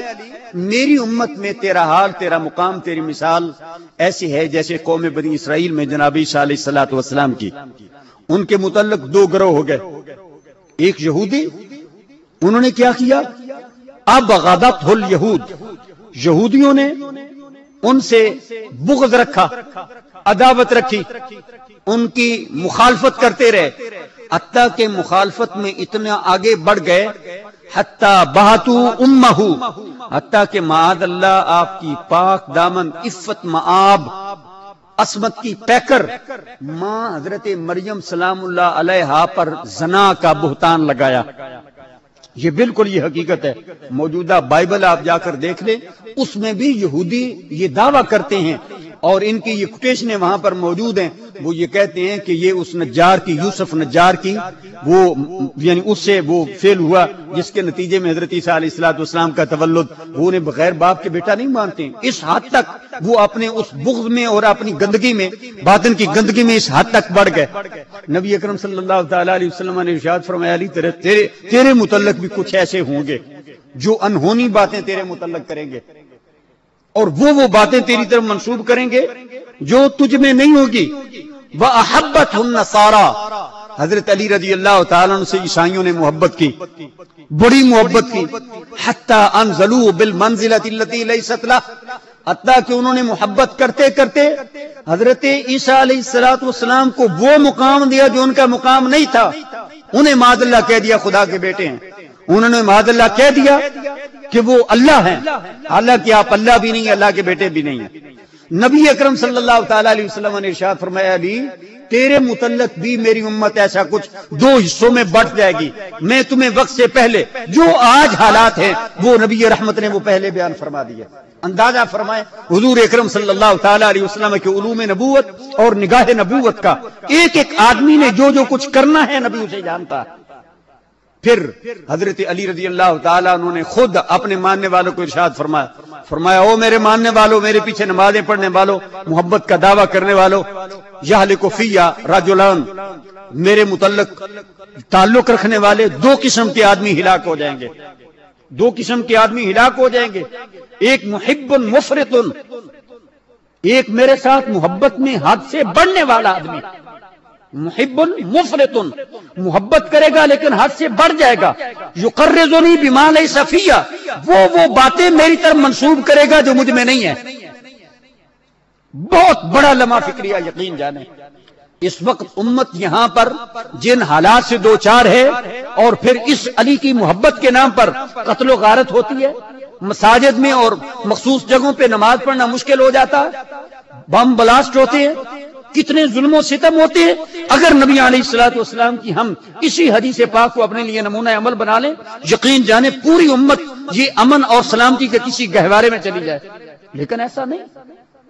میری امت میں تیرا حال، تیرا مقام، تیری مثال ایسی ہے جیسے قوم بنی اسرائیل میں جناب عیسیٰ علیہ السلام کی۔ ان کے متعلق 2 گروہ ہو گئے، ایک یہودی، انہوں نے کیا کیا؟ اب غضبہ الیہود، یہودیوں نے ان سے بغض رکھا، عداوت رکھی، ان کی مخالفت کرتے رہے، حتیٰ کہ مخالفت میں اتنا آگے بڑھ گئے حتیٰ بہتو امہ، حتیٰ کہ معاذ اللہ آپ کی پاک دامن عفت مآب عصمت کی پیکر ماں حضرت مریم سلام اللہ علیہا پر زنا کا بہتان لگایا۔ یہ بالکل یہ حقیقت ہے، موجودہ بائبل آپ جا کر دیکھ لیں، اس میں بھی یہودی یہ دعویٰ کرتے ہیں، اور ان کی یہ کوٹیشنیں وہاں پر موجود ہیں، وہ یہ کہتے ہیں کہ یہ اس نجار کی، یوسف نجار کی، وہ یعنی اس سے وہ فعل ہوا جس کے نتیجے میں حضرت عیسیٰ علیہ السلام کا تولد، وہ انہیں بغیر باپ کے بیٹا نہیں مانتے ہیں۔ اس حد تک وہ اپنے اس بغض میں اور اپنی گندگی میں، باطن کی گندگی میں اس حد تک بڑھ گئے۔ نبی اکرم صلی اللہ تعالیٰ علیہ وسلم نے ارشاد فرمایا علی تیرے متعلق بھی کچھ ایسے ہوں گے جو انہونی باتیں تیرے متعلق کریں گے، اور وہ باتیں تیری طرف منسوب کریں گے جو تجھ میں نہیں ہوگی۔ وَأَحَبَّتْهُ النَّصَارَى، حضرت علی رضی اللہ تعالیٰ عنہ سے عیسائیوں نے محبت کی، بڑی محبت کی، حتی انزلوا بالمنزلۃ التی لیست لہ، حتیٰ کہ انہوں نے محبت کرتے کرتے حضرت عیسیٰ علیہ السلام کو وہ مقام دیا جو ان کا مقام نہیں تھا۔ انہیں معاذ اللہ کہہ دیا خدا کے بیٹے ہیں، انہوں نے معاذ اللہ کہہ دیا کہ وہ اللہ ہیں، حالانکہ آپ اللہ بھی نہیں، اللہ کے بیٹے بھی نہیں ہیں۔ نبی اکرم صلی اللہ تعالی علیہ وسلم نے ارشاد فرمایا علی تیرے متعلق بھی میری امت ایسا کچھ دو حصوں میں بٹ جائے گی، میں تمہیں وقت سے پہلے جو آج حالات ہیں وہ نبی رحمت نے وہ پہلے بیان فرما دیا۔ اندازہ فرمائے حضور اکرم صلی اللہ تعالی علیہ وسلم کے علوم نبوت اور نگاہ نبوت کا، ایک ایک آدمی نے جو جو کچھ کرنا ہے نبی اسے جانتا۔ پھر حضرت علی رضی اللہ تعالیٰ انہوں نے خود اپنے ماننے والوں کو ارشاد فرمایا او میرے ماننے والوں، میرے پیچھے نمازیں پڑھنے والوں، محبت کا دعویٰ کرنے والوں، یہلک فیہ رجلان، میرے متعلق تعلق رکھنے والے دو قسم کے آدمی ہلاک ہو جائیں گے، دو قسم کے آدمی ہلاک ہو جائیں گے، ایک محب مفرط، ایک میرے ساتھ محبت میں حد سے بڑھنے والا آدمی، محب مفرط، محبت کرے گا لیکن حد سے بڑھ جائے گا، یقرضنی بما لیس فیہ، وہ باتیں میری طرف منسوب کرے گا جو مجھ میں نہیں ہے۔ بہت بڑا لمحہ فکریہ یقین جانے اس وقت امت یہاں پر جن حالات سے دو چار ہے، اور پھر اس علی کی محبت کے نام پر قتل و غارت ہوتی ہے، مساجد میں اور مخصوص جگہوں پہ نماز پڑھنا مشکل ہو جاتا ہے، بم بلاسٹ ہوتے ہیں، کتنے ظلم و ستم ہوتے ہیں۔ اگر نبی علیہ الصلوۃ والسلام کی ہم اسی حدیث پاک کو اپنے لیے نمونہ عمل بنا لیں، یقین جانے پوری امت یہ امن اور سلامتی کے کسی گہوارے میں چلی جائے، لیکن ایسا نہیں۔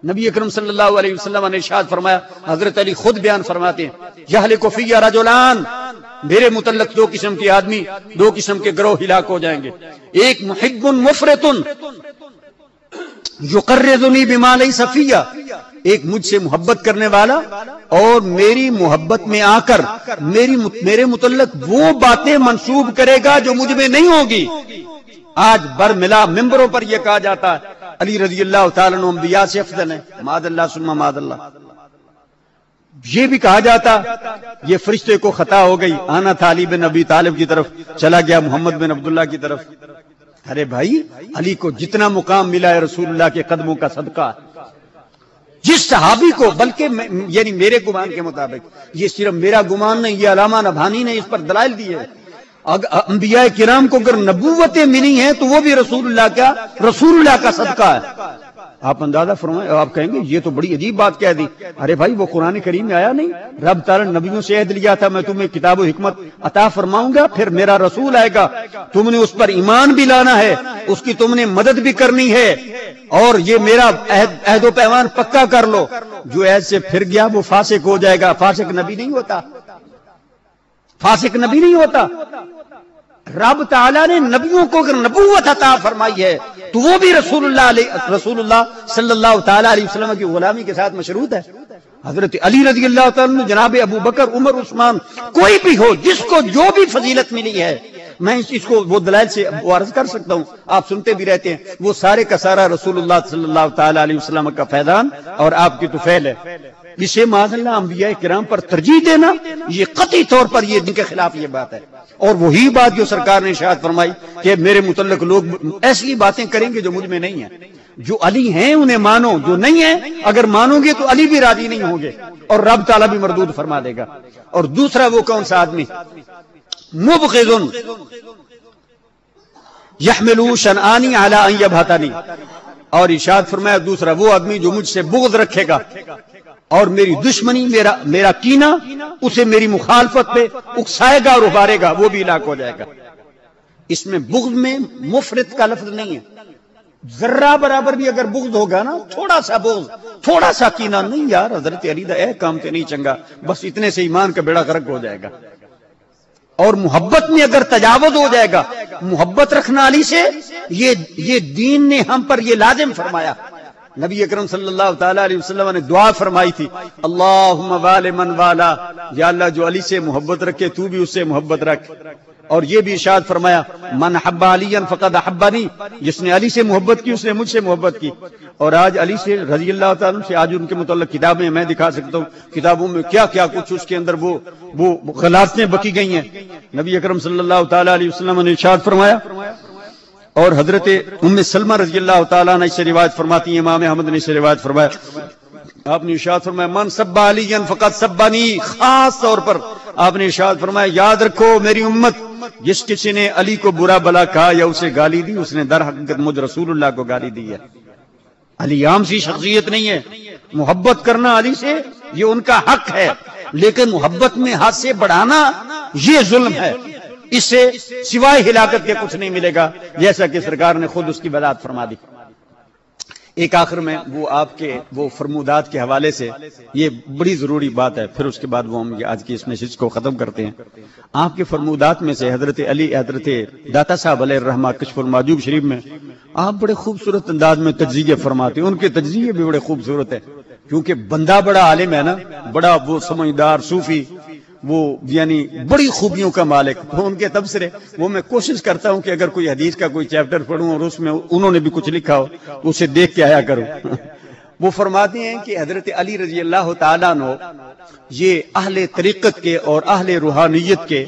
نبی اکرم صلی اللہ علیہ وسلم نے ارشاد فرمایا، حضرت علی خود بیان فرماتے ہیں، یہلک فیہ رجلان، میرے متعلق دو قسم کے آدمی، دو قسم کے گروہ ہلاک ہو جائیں گے، ایک محب مفرط یقرضنی بما لیس فیہ، ایک مجھ سے محبت کرنے والا اور میری محبت میں آ کر میرے متعلق وہ باتیں منسوب کرے گا جو مجھ میں نہیں ہوگی۔ آج برملا ممبروں پر یہ کہا جاتا ہے علی رضی اللہ تعالیٰ عنہ انبیاء سے افضل ہے، معاذ اللہ ثم معاذ اللہ۔ یہ بھی کہا جاتا یہ فرشتے کو خطا ہو گئی، آنا تھا علی بن ابی طالب کی طرف، چلا گیا محمد بن عبداللہ کی طرف۔ ارے بھائی علی کو جتنا مقام ملا ہے رسول اللہ کے قدموں کا صدقہ، جس صحابی کو، بلکہ یعنی میرے گمان کے مطابق، یہ صرف میرا گمان نہیں، یہ علامہ نبھانی نے اس پر دلائل دیے، انبیاء کرام کو اگر نبوتیں ملی ہیں تو وہ بھی رسول اللہ کا صدقہ ہے۔ آپ اندازہ فرمائیں، آپ کہیں گے یہ تو بڑی عجیب بات کہہ دی۔ ارے بھائی وہ قرآن کریم میں آیا نہیں؟ رب تعالیٰ نبیوں سے عہد لیا تھا میں تمہیں کتاب و حکمت عطا فرماؤں گا، پھر میرا رسول آئے گا، تم نے اس پر ایمان بھی لانا ہے، اس کی تم نے مدد بھی کرنی ہے، اور یہ میرا عہد و پیمان پکا کر لو۔ جو عہد سے پھر گیا وہ فاسق ہو جائے گا۔ فاسق نبی نہیں ہوتا، فاسق نبی نہیں ہوتا۔ رب تعالیٰ نے نبیوں کو اگر نبوت عطا فرمائی ہے تو وہ بھی رسول اللہ صلی اللہ تعالی علیہ وسلم کی غلامی کے ساتھ مشروط ہے۔ حضرت علی رضی اللہ تعالیٰ عنہ، جناب ابو بکر، عمر، عثمان، کوئی بھی ہو جس کو جو بھی فضیلت ملی ہے، میں اس کو وہ دلائل سے عرض کر سکتا ہوں، آپ سنتے بھی رہتے ہیں، وہ سارے کا سارا رسول اللہ صلی اللہ تعالی علیہ وسلم کا فیضان اور آپ کی طفیل ہے۔ اسے معاذ اللہ انبیاء کرام پر ترجیح دینا یہ قطعی طور پر یہ دین کے خلاف یہ بات ہے، اور وہی بات جو سرکار نے ارشاد فرمائی کہ میرے متعلق لوگ ایسی باتیں کریں گے جو مجھ میں نہیں ہیں۔ جو علی ہیں انہیں مانو، جو نہیں ہیں اگر مانو گے تو علی بھی راضی نہیں ہوں گے اور رب تعالیٰ بھی مردود فرما دے گا۔ اور دوسرا وہ کون سا آدمی؟ مبغض یحمل شنآنی علی ان یبہتنی، اور ارشاد فرمایا دوسرا وہ آدمی جو مجھ سے بغض رکھے گا اور میری دشمنی، میرا کینہ اسے میری مخالفت پہ اکسائے گا اور ابھارے گا، وہ بھی ہلاک ہو جائے گا۔ اس میں بغض میں مفرط کا لفظ نہیں ہے، ذرہ برابر بھی اگر بغض ہوگا نا، تھوڑا سا بغض، تھوڑا سا کینہ، نہیں یار حضرت علی دا اے کام تے نہیں چنگا، بس اتنے سے ایمان کا بیڑا غرق ہو جائے گا۔ اور محبت میں اگر تجاوز ہو جائے گا، محبت رکھنا علی سے، یہ دین نے ہم پر یہ لازم فرمایا۔ نبی اکرم صلی اللہ تعالی علیہ وسلم نے دعا فرمائی تھی، اللہم والی من والا، یا اللہ جو علی سے محبت رکھے تو بھی اس سے محبت رکھ۔ اور یہ بھی ارشاد فرمایا من حب علی فقد احبنی، جس نے علی سے محبت کی اس نے مجھ سے محبت کی۔ اور آج علی سے رضی اللہ تعالیٰ سے آج ان کے متعلق کتابیں میں دکھا سکتا ہوں، کتابوں میں کیا کیا کچھ اس کے اندر وہ غلاظتیں بکی گئی ہیں۔ نبی اکرم صلی اللہ تعالیٰ علیہ وسلم نے ارشاد فرمایا، اور حضرت ام سلمہ رضی اللہ تعالیٰ عنہ سے روایت فرماتی ہیں، امام احمد نے اسے روایت فرمایا، آپ نے ارشاد فرمایا من سب علی فقد سبنی، خاص طور پر آپ نے ارشاد فرمایا یاد رکھو میری امت، جس کسی نے علی کو برا بلا کہا یا اسے گالی دی اس نے در حقیقت مجھ رسول اللہ کو گالی دی ہے۔ علی عام سی شخصیت نہیں ہے، محبت کرنا علی سے یہ ان کا حق ہے، لیکن محبت میں حد سے بڑھانا یہ ظلم ہے، اس سے سوائے ہلاکت کے کچھ نہیں ملے گا، جیسا کہ سرکار نے خود اس کی وضاحت فرما دی۔ ایک آخر میں وہ آپ کے وہ فرمودات کے حوالے سے یہ بڑی ضروری بات ہے، پھر اس کے بعد وہ ہم آج کی اس نشست کو ختم کرتے ہیں۔ آپ کے فرمودات میں سے حضرت علی حضرت داتا صاحب علیہ الرحمہ کشف المحجوب شریف میں آپ بڑے خوبصورت انداز میں تجزیے فرماتے ہیں، ان کے تجزیے بھی بڑے خوبصورت ہیں، کیونکہ بندہ بڑا عالم ہے نا، بڑا وہ سمجھدار صوفی، وہ یعنی بڑی خوبیوں کا مالک، تو ان کے تبصرے وہ میں کوشش کرتا ہوں کہ اگر کوئی حدیث کا کوئی چیپٹر پڑھوں اور اس میں انہوں نے بھی کچھ لکھا ہو تو اسے دیکھ کے آیا کروں۔ وہ فرماتے ہیں کہ حضرت علی رضی اللہ تعالیٰ عنہ یہ اہل طریقت کے اور اہل روحانیت کے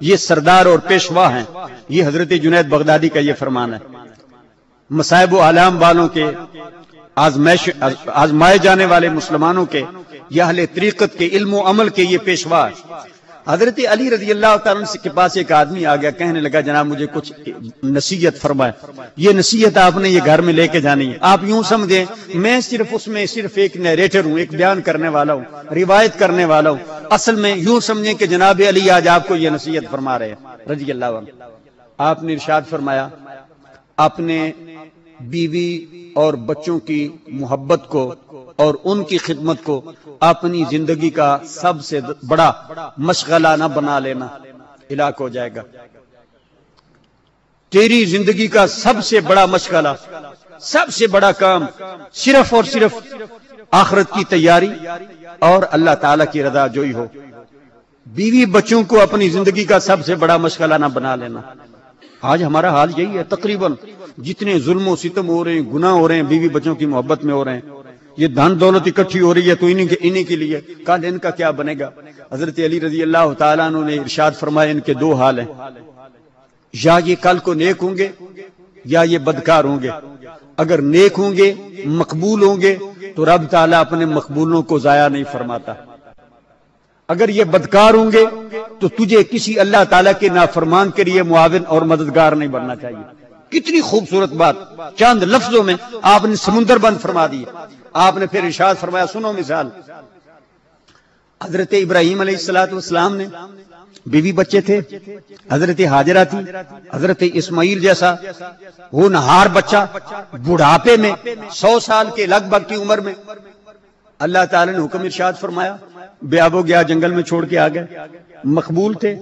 یہ سردار اور پیشوا ہیں، یہ حضرت جنید بغدادی کا یہ فرمان ہے۔ مصائب و آلام والوں کے، آزمائے جانے والے مسلمانوں کے، یہ اہل طریقت کے، علم و عمل کے یہ پیشوا ہے۔ حضرت علی رضی اللہ تعالیٰ عنہ کے پاس ایک آدمی آ گیا، کہنے لگا جناب مجھے کچھ نصیحت فرمائے، یہ نصیحت آپ نے یہ گھر میں لے کے جانی ہے۔ آپ یوں سمجھیں میں اس میں صرف ایک نیریٹر ہوں، ایک بیان کرنے والا ہوں، روایت کرنے والا ہوں، اصل میں یوں سمجھیں کہ جناب علی آج آپ کو یہ نصیحت فرما رہے ہیں رضی اللہ عنہ۔ آپ نے ارشاد فرمایا اپنے بیوی اور بچوں کی محبت کو اور ان کی خدمت کو اپنی زندگی کا سب سے بڑا مشغلہ نہ بنا لینا، ہلاک ہو جائے گا۔ تیری زندگی کا سب سے بڑا مشغلہ، سب سے بڑا کام صرف اور صرف آخرت کی تیاری اور اللہ تعالی کی رضا جوئی ہو۔ بیوی بچوں کو اپنی زندگی کا سب سے بڑا مشغلہ نہ بنا لینا۔ آج ہمارا حال یہی ہے، تقریباً جتنے ظلم و ستم ہو رہے ہیں، گناہ ہو رہے ہیں، بیوی بچوں کی محبت میں ہو رہے ہیں، یہ دھن دولت اکٹھی ہو رہی ہے تو انہی کے لیے، کل ان کا کیا بنے گا؟ حضرت علی رضی اللہ تعالیٰ عنہ نے ارشاد فرمایا ان کے دو حال ہیں، یا یہ کل کو نیک ہوں گے یا یہ بدکار ہوں گے۔ اگر نیک ہوں گے، مقبول ہوں گے تو رب تعالیٰ اپنے مقبولوں کو ضائع نہیں فرماتا، اگر یہ بدکار ہوں گے تو تجھے کسی اللہ تعالیٰ کے نافرمان کے لیے معاون اور مددگار نہیں بننا چاہیے۔ کتنی خوبصورت بات، چند لفظوں میں آپ نے سمندر بند فرما دی۔ آپ نے پھر ارشاد فرمایا، سنو مثال، حضرت ابراہیم علیہ السلام نے بیوی بچے تھے، حضرت حاجرہ تھی، حضرت اسماعیل جیسا ہونہار بچہ بڑھاپے میں 100 سال کے لگ بھگ کی عمر میں اللہ تعالی نے حکم ارشاد فرمایا، بے آب و گیا جنگل میں چھوڑ کے آ گئے، مقبول تھے،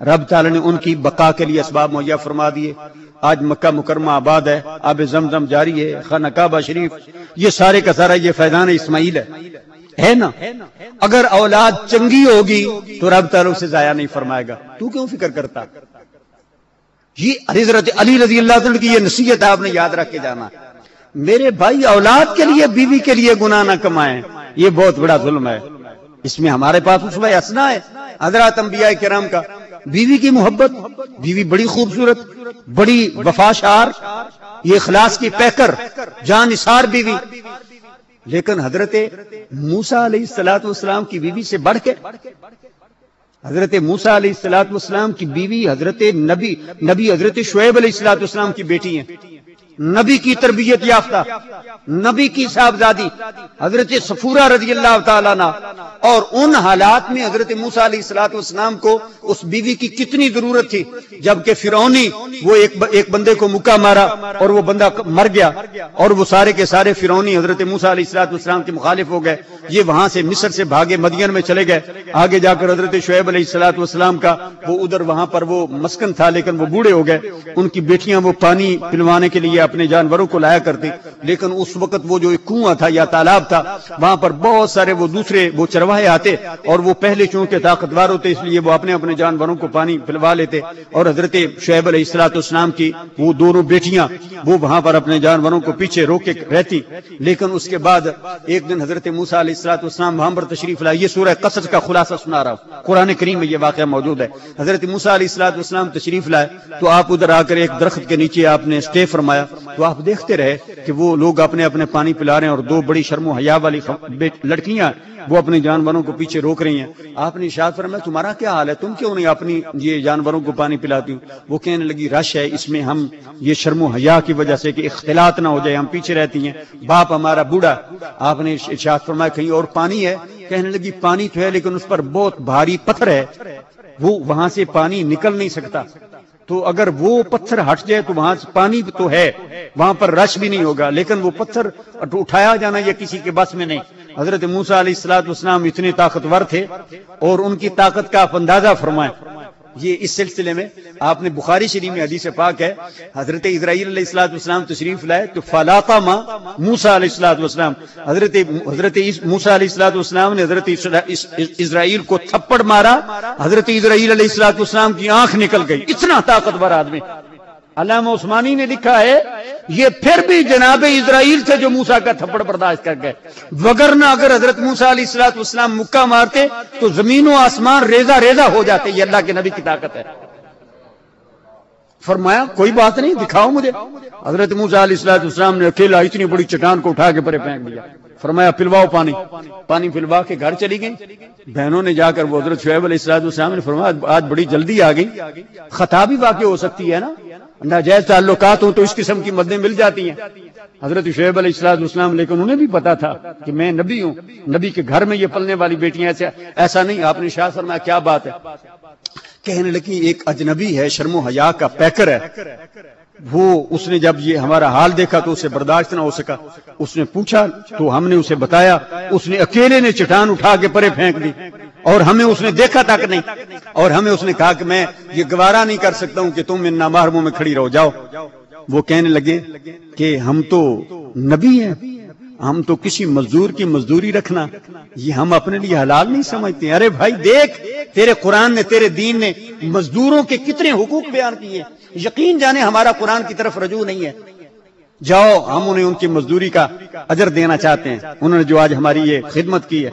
رب تعالی نے ان کی بقا کے لیے اسباب مہیا فرما دیے۔ آج مکہ مکرمہ آباد ہے، آب زمزم جاری ہے، خانہ کعبہ شریف، یہ سارے کا سارا یہ فیضان اسماعیل ہے نا۔ اگر اولاد چنگی ہوگی تو رب تعالی اسے ضائع نہیں فرمائے گا، تو کیوں فکر کرتا؟ یہ حضرت علی رضی اللہ عنہ کی یہ نصیحت آپ نے یاد رکھ کے جانا، میرے بھائی اولاد کے لیے بیوی کے لیے گناہ نہ کمائیں، یہ بہت بڑا ظلم ہے۔ اس میں ہمارے پاس اسوہ حسنہ ہے حضرات انبیاء کرام کا، بیوی کی محبت، بیوی بڑی خوبصورت، بڑی وفاشار، یہ اخلاص کی پیکر، جان نثار بیوی، لیکن حضرت موسیٰ علیہ السلام کی بیوی سے بڑھ کے، حضرت موسیٰ علیہ السلام کی بیوی حضرت نبی حضرت شعیب علیہ السلام کی بیٹی ہیں، نبی کی تربیت یافتہ، نبی کی صاحبزادی حضرت صفورہ رضی اللہ تعالیٰ عنہ، اور ان حالات میں حضرت موسیٰ علیہ السلام کو اس بیوی کی کتنی ضرورت تھی، جبکہ فرعونی وہ ایک بندے کو مکہ مارا اور وہ بندہ مر گیا، اور وہ سارے کے سارے فرعونی حضرت موسیٰ علیہ السلام کے مخالف ہو گئے، یہ وہاں سے مصر سے بھاگے مدین میں چلے گئے، آگے جا کر حضرت شعیب علیہ السلام کا وہ ادھر وہاں پر وہ مسکن تھا لیکن وہ بوڑھے ہو گئے، ان کی بیٹیاں وہ پانی پلوانے کے لیے اپنے جانوروں کو لایا کرتے، لیکن اس وقت وہ جو ایک کنواں تھا یا تالاب تھا، وہاں پر بہت سارے وہ دوسرے وہ چرواہے آتے، اور وہ پہلے چونکہ طاقتور ہوتے اس لیے وہ اپنے اپنے جانوروں کو پانی پلوا لیتے، اور حضرت شعیب علیہ السلام کی وہ دونوں بیٹیاں وہ وہاں پر اپنے جانوروں کو پیچھے روکے رہتی۔ لیکن اس کے بعد ایک دن حضرت موسیٰ علیہ السلام وہاں پر تشریف لائے۔ یہ سورہ قصص کا خلاصہ سنا رہا ہوں، قرآن کریم میں یہ واقعہ موجود ہے۔ حضرت موسیٰ علیہ السلام تشریف لائے تو آپ ادھر آ کر ایک درخت کے نیچے آپ نے اسٹے فرمایا، تو آپ دیکھتے رہے کہ وہ لوگ اپنے اپنے پانی پلا رہے ہیں، اور دو بڑی شرم و حیا والی لڑکیاں وہ اپنے جانوروں کو پیچھے روک رہی ہیں۔ آپ نے ارشاد فرمایا تمہارا کیا حال ہے، تم کیوں نہیں اپنی یہ جانوروں کو پانی پلاتی ہو؟ وہ کہنے لگی رش ہے، اس میں ہم یہ شرم و حیا کی وجہ سے کہ اختلاط نہ ہو جائے ہم پیچھے رہتی ہیں، باپ ہمارا بوڑھا۔ آپ نے ارشاد فرمایا کہیں اور پانی ہے؟ کہنے لگی پانی تو ہے لیکن اس پر بہت بھاری پتھر ہے، وہ وہاں سے پانی نکل نہیں سکتا، تو اگر وہ پتھر ہٹ جائے تو وہاں سے پانی تو ہے، وہاں پر رش بھی نہیں ہوگا، لیکن وہ پتھر اٹھایا جانا یہ کسی کے بس میں نہیں۔ حضرت موسیٰ علیہ السلام اتنے طاقتور تھے اور ان کی طاقت کا آپ اندازہ فرمائیں۔ یہ اس سلسلے میں آپ نے بخاری شریف میں حدیث پاک ہے، حضرت اسرائیل علیہ السلام تشریف لائے تو فلاطمہ موسیٰ علیہ السلام، حضرت موسیٰ علیہ السلام نے حضرت اسرائیل کو تھپڑ مارا، حضرت اسرائیل علیہ السلام کی آنکھ نکل گئی، اتنا طاقتور آدمی۔ علامہ عثمانی نے لکھا ہے یہ پھر بھی جناب اسرائیل تھے جو موسیٰ کا تھپڑ برداشت کر گئے، وگرنہ اگر حضرت موسیٰ علیہ السلام مکہ مارتے تو زمین و آسمان ریزہ ریزہ ہو جاتے۔ یہ اللہ کے نبی کی طاقت ہے۔ فرمایا کوئی بات نہیں، دکھاؤ مجھے۔ حضرت موسیٰ علیہ السلام نے اکیلا اتنی بڑی چٹان کو اٹھا کے پرے پھینک دیا، فرمایا پلواؤ پانی، پانی پلوا کے گھر چلی گئی۔ بہنوں نے جا کر وہ حضرت شعیب علیہ السلام نے فرمایا آج بڑی جلدی آ گئی، خطا بھی واقع ہو سکتی ہے نا، ناجائز تعلقات ہوں تو اس قسم کی مدیں مل جاتی ہیں۔ حضرت شعیب علیہ السلام لیکن انہیں بھی پتا تھا کہ میں نبی ہوں، نبی کے گھر میں یہ پلنے والی بیٹیاں ایسا نہیں۔ آپ نے ارشاد فرمایا کیا بات ہے؟ کہنے لگی ایک اجنبی ہے، شرم و حیا کا پیکر ہے، وہ اس نے جب یہ ہمارا حال دیکھا تو اسے برداشت نہ ہو سکا، اس نے پوچھا تو ہم نے اسے بتایا، اس نے اکیلے نے چٹان اٹھا کے پرے پھینک دی، اور ہمیں اس نے دیکھا تک نہیں، اور ہمیں اس نے کہا کہ میں یہ گوارا نہیں کر سکتا ہوں کہ تم ان نامحرموں میں کھڑی رہو، جاؤ۔ وہ کہنے لگے کہ ہم تو نبی ہیں، ہم تو کسی مزدور کی مزدوری رکھنا یہ ہم اپنے لیے حلال نہیں سمجھتے۔ ارے بھائی دیکھ، تیرے قرآن نے، تیرے دین نے مزدوروں کے کتنے حقوق بیان کیے، یقین جانے ہمارا قرآن کی طرف رجوع نہیں ہے۔ جاؤ، ہم انہیں ان کی مزدوری کا اجر دینا چاہتے ہیں، انہوں نے جو آج ہماری یہ خدمت کی ہے۔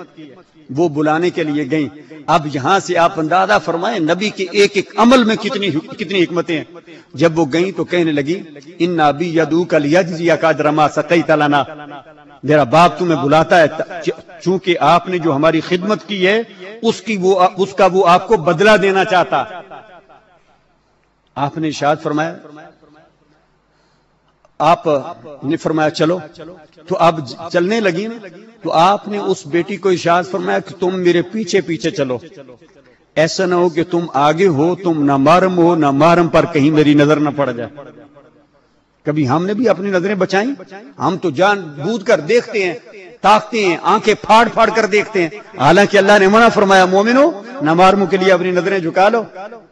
وہ بلانے کے لیے گئیں۔ اب یہاں سے آپ اندازہ فرمائیں نبی کے ایک ایک عمل میں کتنی حکمتیں ہیں۔ جب وہ گئیں تو کہنے لگی ان ابی یدعوک لیجزیک اجر ما سقیت لنا، میرا باپ تمہیں بلاتا ہے چونکہ آپ نے جو ہماری خدمت کی ہے اس کا وہ آپ کو بدلہ دینا چاہتا۔ آپ نے ارشاد فرمایا، آپ نے فرمایا چلو، تو اب چلنے لگی تو آپ نے اس بیٹی کو ارشاد فرمایا کہ تم میرے پیچھے پیچھے چلو، ایسا نہ ہو کہ تم آگے ہو، تم نہ محرم ہو، نہ محرم پر کہیں میری نظر نہ پڑ جائے۔ کبھی ہم نے بھی اپنی نظریں بچائیں؟ ہم تو جان بوجھ کر دیکھتے ہیں، تاکتے ہیں، آنکھیں پھاڑ پھاڑ کر دیکھتے ہیں، حالانکہ اللہ نے منع فرمایا مومنو نامحرموں کے لیے اپنی نظریں جھکا لو۔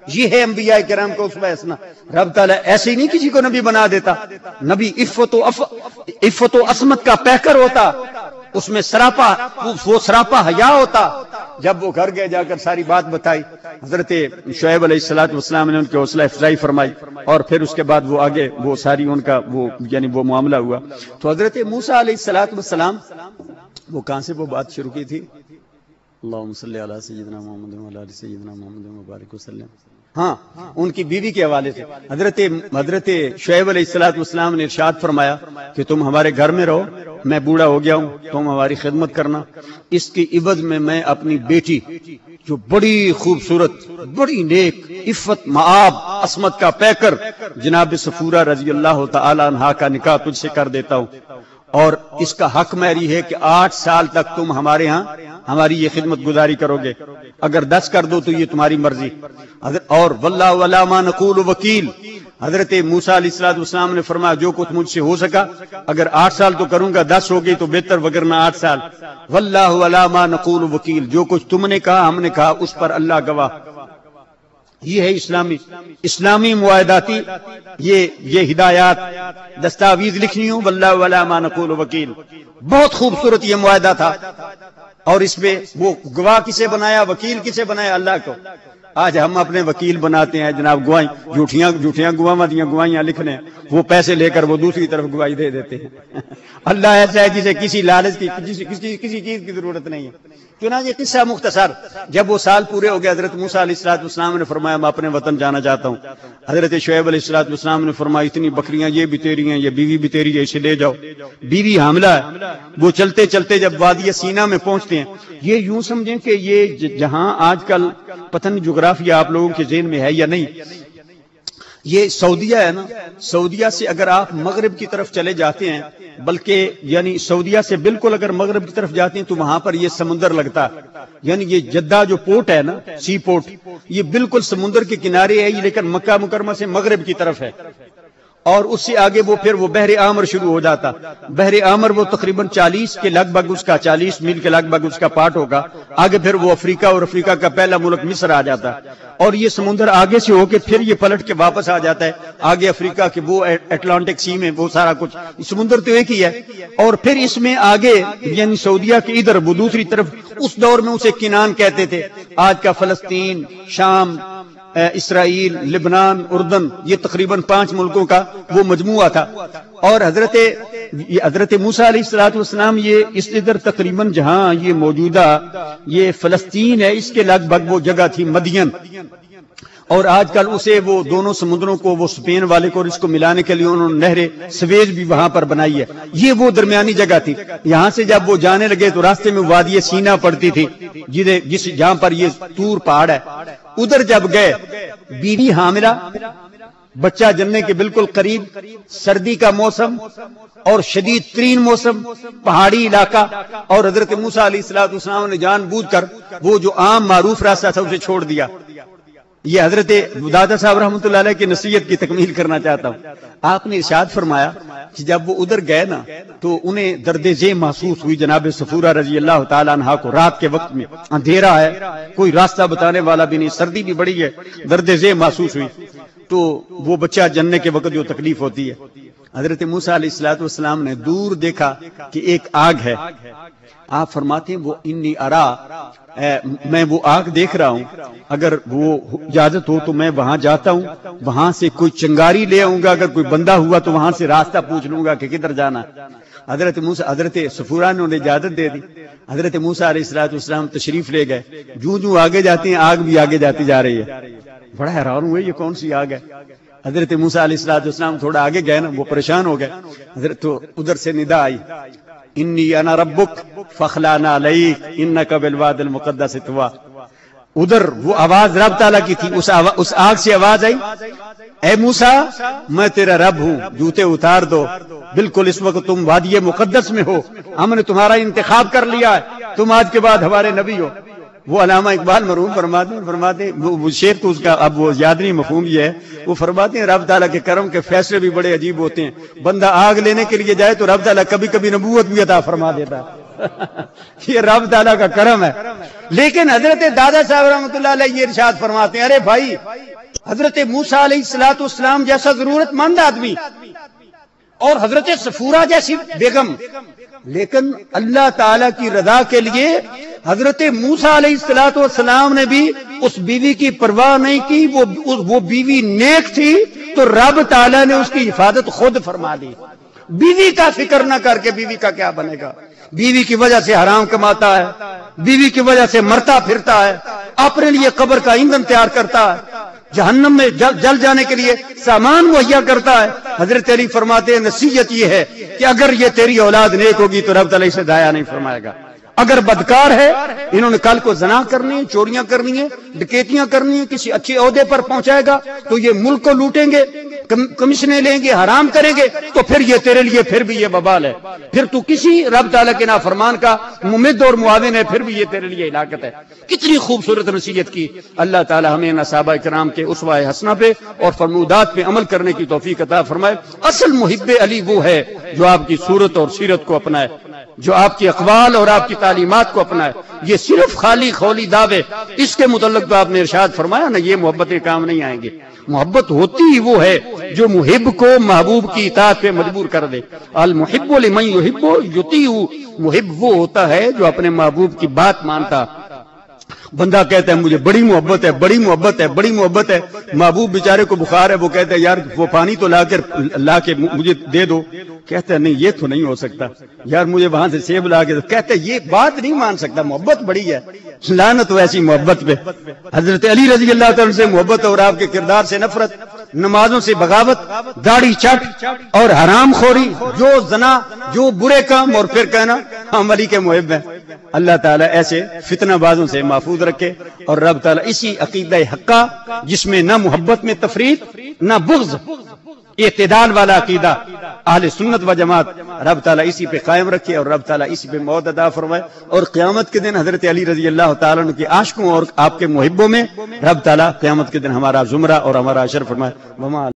یہ ہے انبیاء کرام کو اسوہ حسنہ۔ رب تعالیٰ ایسے ہی نہیں کسی کو نبی بنا دیتا، نبی عفت و عصمت کا پیکر ہوتا، اس میں سراپا حیا ہوتا۔ جب وہ گھر گئے، جا کر ساری بات بتائی، حضرت شعیب علیہ السلام نے ان کی حوصلہ افزائی فرمائی، اور پھر اس کے بعد وہ آگے وہ ساری ان کا وہ معاملہ ہوا۔ تو حضرت موسیٰ علیہ السلام وہ کہاں سے وہ بات شروع کی تھی؟ اللہم صلی علی سیدنا محمد و علی سیدنا محمد مبارک وسلم۔ ہاں، ان کی بیوی کے حوالے سے حضرت شعیب علیہ السلام نے ارشاد فرمایا کہ تم ہمارے گھر میں رہو، میں بوڑھا ہو گیا ہوں، تم ہماری خدمت کرنا، اس کی عوض میں اپنی بیٹی جو بڑی خوبصورت، بڑی نیک، عفت مآب، عصمت کا پیکر جناب صفورہ رضی اللہ تعالی عنہا کا نکاح تجھ سے کر دیتا ہوں، اور اس کا حق میری ہے کہ 8 سال تک تم ہمارے ہاں ہماری یہ خدمت گزاری کرو گے، اگر 10 کر دو تو یہ تمہاری مرضی۔ اور واللہ ولا ما نقول وکیل، حضرت موسیٰ علیہ السلام نے فرمایا جو کچھ مجھ سے ہو سکا، اگر 8 سال تو کروں گا، 10 ہو گئی تو بہتر، وگرنہ 8 سال۔ واللہ ولا ما نقول وکیل، جو کچھ تم نے کہا ہم نے کہا اس پر اللہ گواہ۔ یہ ہے اسلامی معاہداتی یہ ہدایات دستاویز لکھنی ہوں واللہ ولا ما نقول وکیل. بہت خوبصورت یہ معاہدہ تھا، اور اس میں وہ گواہ کسے بنایا، وکیل کسے بنایا؟ اللہ کو. آج ہم اپنے وکیل بناتے ہیں جناب، گواہی جھوٹیاں گواہیاں لکھنے، وہ پیسے لے کر وہ دوسری طرف گواہی دے دیتے ہیں. اللہ ایسا ہے جسے کسی لالچ کی کسی چیز کی ضرورت نہیں ہے. چنانچہ قصہ مختصر، جب وہ سال پورے ہو گئے، حضرت موسیٰ علیہ السلام نے فرمایا میں اپنے وطن جانا چاہتا ہوں. حضرت شعیب علیہ السلام نے فرمایا اتنی بکریاں یہ بھی تیری ہیں، یہ بیوی بھی تیری ہے، اسے لے جاؤ. بیوی حاملہ ہے. وہ چلتے چلتے جب وادی سینا میں پہنچتے ہیں، یہ یوں سمجھیں کہ یہ جہاں آج کل پتہ نہیں جغرافیہ آپ لوگوں کے ذہن میں ہے یا نہیں، یہ سعودیہ ہے نا. سعودیہ سے اگر آپ مغرب کی طرف چلے جاتے ہیں، بلکہ یعنی سعودیہ سے بالکل اگر مغرب کی طرف جاتے ہیں تو وہاں پر یہ سمندر لگتا ہے. یعنی یہ جدہ جو پورٹ ہے نا، سی پورٹ، یہ بالکل سمندر کے کنارے ہے، لیکن مکہ مکرمہ سے مغرب کی طرف ہے. اور اس سے آگے وہ پھر وہ بحر احمر شروع ہو جاتا. بحر احمر وہ تقریباً 40 کے لگ بھگ، اس کا 40 میل کے لگ بھگ اس کا پارٹ ہوگا. آگے پھر وہ افریقہ، اور افریقہ کا پہلا ملک مصر آ جاتا. اور یہ سمندر آگے سے ہو کے پھر یہ پلٹ کے واپس آ جاتا ہے آگے افریقہ کے وہ اٹلانٹک سی میں. وہ سارا کچھ سمندر تو ایک ہی ہے. اور پھر اس میں آگے یعنی سعودیہ کے ادھر وہ دوسری طرف، اس دور میں اسے کنان کہتے تھے. آج کا فلسطین، شام، اسرائیل، لبنان، اردن، یہ تقریباً 5 ملکوں کا وہ مجموعہ تھا. اور حضرت موسیٰ علیہ السلام یہ اس ادھر تقریباً جہاں یہ موجودہ یہ فلسطین ہے، اس کے لگ بھگ وہ جگہ تھی مدین. اور آج کل اسے وہ دونوں سمندروں کو، وہ اسپین والے کو اور اس کو ملانے کے لیے انہوں نے نہر سویز بھی وہاں پر بنائی ہے. یہ وہ درمیانی جگہ تھی. یہاں سے جب وہ جانے لگے تو راستے میں وادی سینا پڑتی تھی، جہاں پر یہ طور پہاڑ ہے. ادھر جب گئے، بیوی حاملہ، بچہ جننے کے بالکل قریب، سردی کا موسم اور شدید ترین موسم، پہاڑی علاقہ. اور حضرت موسیٰ علیہ السلام نے جان بوجھ کر وہ جو عام معروف راستہ تھا اسے چھوڑ دیا. یہ حضرت دادا صاحب رحمۃ اللہ علیہ کی نصیحت کی تکمیل کرنا چاہتا ہوں. آپ نے ارشاد فرمایا کہ جب وہ ادھر گئے نا تو انہیں درد ذیل محسوس ہوئی جناب صفورہ رضی اللہ تعالیٰ عنہ کو. رات کے وقت میں اندھیرا ہے، کوئی راستہ بتانے والا بھی نہیں، سردی بھی بڑی ہے، درد ذیل محسوس ہوئی. تو وہ بچہ جننے کے وقت جو تکلیف ہوتی ہے، حضرت موسیٰ علیہ السلام نے دور دیکھا کہ ایک آگ ہے. آپ فرماتے ہیں وہ انی ارا، میں وہ آگ دیکھ رہا ہوں، اگر وہ اجازت ہو تو میں وہاں جاتا ہوں، وہاں سے کوئی چنگاری لے آؤں گا، اگر کوئی بندہ ہوا تو وہاں سے راستہ پوچھ لوں گا کہ کدھر جانا. حضرت صفورہ نے انہیں اجازت دے دی. حضرت موسیٰ علیہ السلام تشریف لے گئے. جو آگے جاتے ہیں آگ بھی آگے جاتی جا رہی ہے. بڑا حیران ہوئے یہ کون سی آگ ہے. حضرت موسیٰ علیہ السلام تھوڑا آگے گئے نا، وہ پریشان ہو گئے. حضرت تو ادھر سے ندا آئی، انی انا ربک فخلعنا علیک انک بالواد المقدس طویٰ. ادھر وہ آواز رب تعالیٰ کی تھی. اس آگ سے آواز آئی، اے موسیٰ میں تیرا رب ہوں، جوتے اتار دو، بالکل اس وقت تم وادی مقدس میں ہو، ہم نے تمہارا انتخاب کر لیا ہے، تم آج کے بعد ہمارے نبی ہو. وہ علامہ اقبال مرحوم فرماتے وہ شعر تو اس کا اب وہ یاد نہیں، مفہوم یہ ہے، وہ فرماتے ہیں رب تعالیٰ کے کرم کے فیصلے بھی بڑے عجیب ہوتے ہیں. بندہ آگ لینے کے لیے جائے تو رب تعالیٰ کبھی کبھی نبوت بھی عطا فرما دیتا ہے. یہ رب تعالیٰ کا کرم ہے. لیکن حضرت دادا صاحب رحمۃ اللہ علیہ یہ ارشاد فرماتے ہیں، ارے بھائی، حضرت موسیٰ علیہ السلام جیسا ضرورت مند آدمی اور حضرت صفورہ جیسی بیگم، لیکن اللہ تعالیٰ کی رضا کے لیے حضرت موسیٰ علیہ السلام نے بھی اس بیوی کی پرواہ نہیں کی. وہ بیوی نیک تھی تو رب تعالیٰ نے اس کی حفاظت خود فرما دی. بیوی کا فکر نہ کر کے بیوی کا کیا بنے گا. بیوی کی وجہ سے حرام کماتا ہے، بیوی کی وجہ سے مرتا پھرتا ہے، اپنے لیے قبر کا ایندھن تیار کرتا ہے، جہنم میں جل جانے کے لیے سامان مہیا کرتا ہے. حضرت علی فرماتے ہیں نصیحت یہ ہے کہ اگر یہ تیری اولاد نیک ہوگی تو رب تعالیٰ اسے ضائع نہیں فرمائے گا. اگر بدکار ہے، انہوں نے کل کو زنا کرنی ہے، چوریاں کرنی ہے، ڈکیتیاں کرنی ہے، کسی اچھے عہدے پر پہنچائے گا تو یہ ملک کو لوٹیں گے، کمیشنیں لیں گے، حرام کریں گے، تو پھر یہ تیرے لیے پھر بھی یہ ببال ہے. پھر تو کسی رب تعالیٰ کے نافرمان کا ممد اور معاون ہے، پھر بھی یہ تیرے لیے ہلاکت ہے. کتنی خوبصورت نصیحت کی. اللہ تعالیٰ ہمیں صحابہ کرام کے اسوہ حسنہ پہ اور فرمودات پہ عمل کرنے کی توفیق عطا فرمائے. اصل محب علی وہ ہے جو آپ کی صورت اور سیرت کو اپنائے. جو آپ کی اقوال اور آپ کی تعلیمات کو اپنائے. یہ صرف خالی خولی دعوے، اس کے متعلق تو آپ نے ارشاد فرمایا نا یہ محبتیں کام نہیں آئیں گے. محبت ہوتی ہی وہ ہے جو محب کو محبوب کی اطاعت پہ مجبور کر دے. المحب لمن یحب یطیع، محب وہ ہوتا ہے جو اپنے محبوب کی بات مانتا. بندہ کہتا ہے مجھے بڑی محبت ہے، بڑی محبت ہے، بڑی محبت ہے، محبوب بیچارے کو بخار ہے، وہ کہتا ہے یار وہ پانی تو لا کے مجھے دے دو. کہتا ہے نہیں یہ تو نہیں ہو سکتا، یار مجھے وہاں سے سیب لا کے. کہتا ہے یہ بات نہیں مان سکتا، محبت بڑی ہے. لعنت ویسی محبت پہ. حضرت علی رضی اللہ تعالی سے محبت اور آپ کے کردار سے نفرت، نمازوں سے بغاوت، داڑھی چٹ اور حرام خوری، جو زنا، جو برے کام، اور پھر کہنا ہم علی کے محب ہیں. اللہ تعالیٰ ایسے فتنہ بازوں سے محفوظ رکھے، اور رب تعالیٰ اسی عقیدہ حقہ جس میں نہ محبت میں تفریق نہ بغض، اعتدال والا عقیدہ اہل سنت و جماعت، رب تعالیٰ اسی پہ قائم رکھے اور رب تعالیٰ اسی پہ موت عطا فرمائے. اور قیامت کے دن حضرت علی رضی اللہ تعالیٰ عنہ کے عاشقوں اور آپ کے محبوں میں رب تعالیٰ قیامت کے دن ہمارا زمرہ اور ہمارا اشر فرمائے.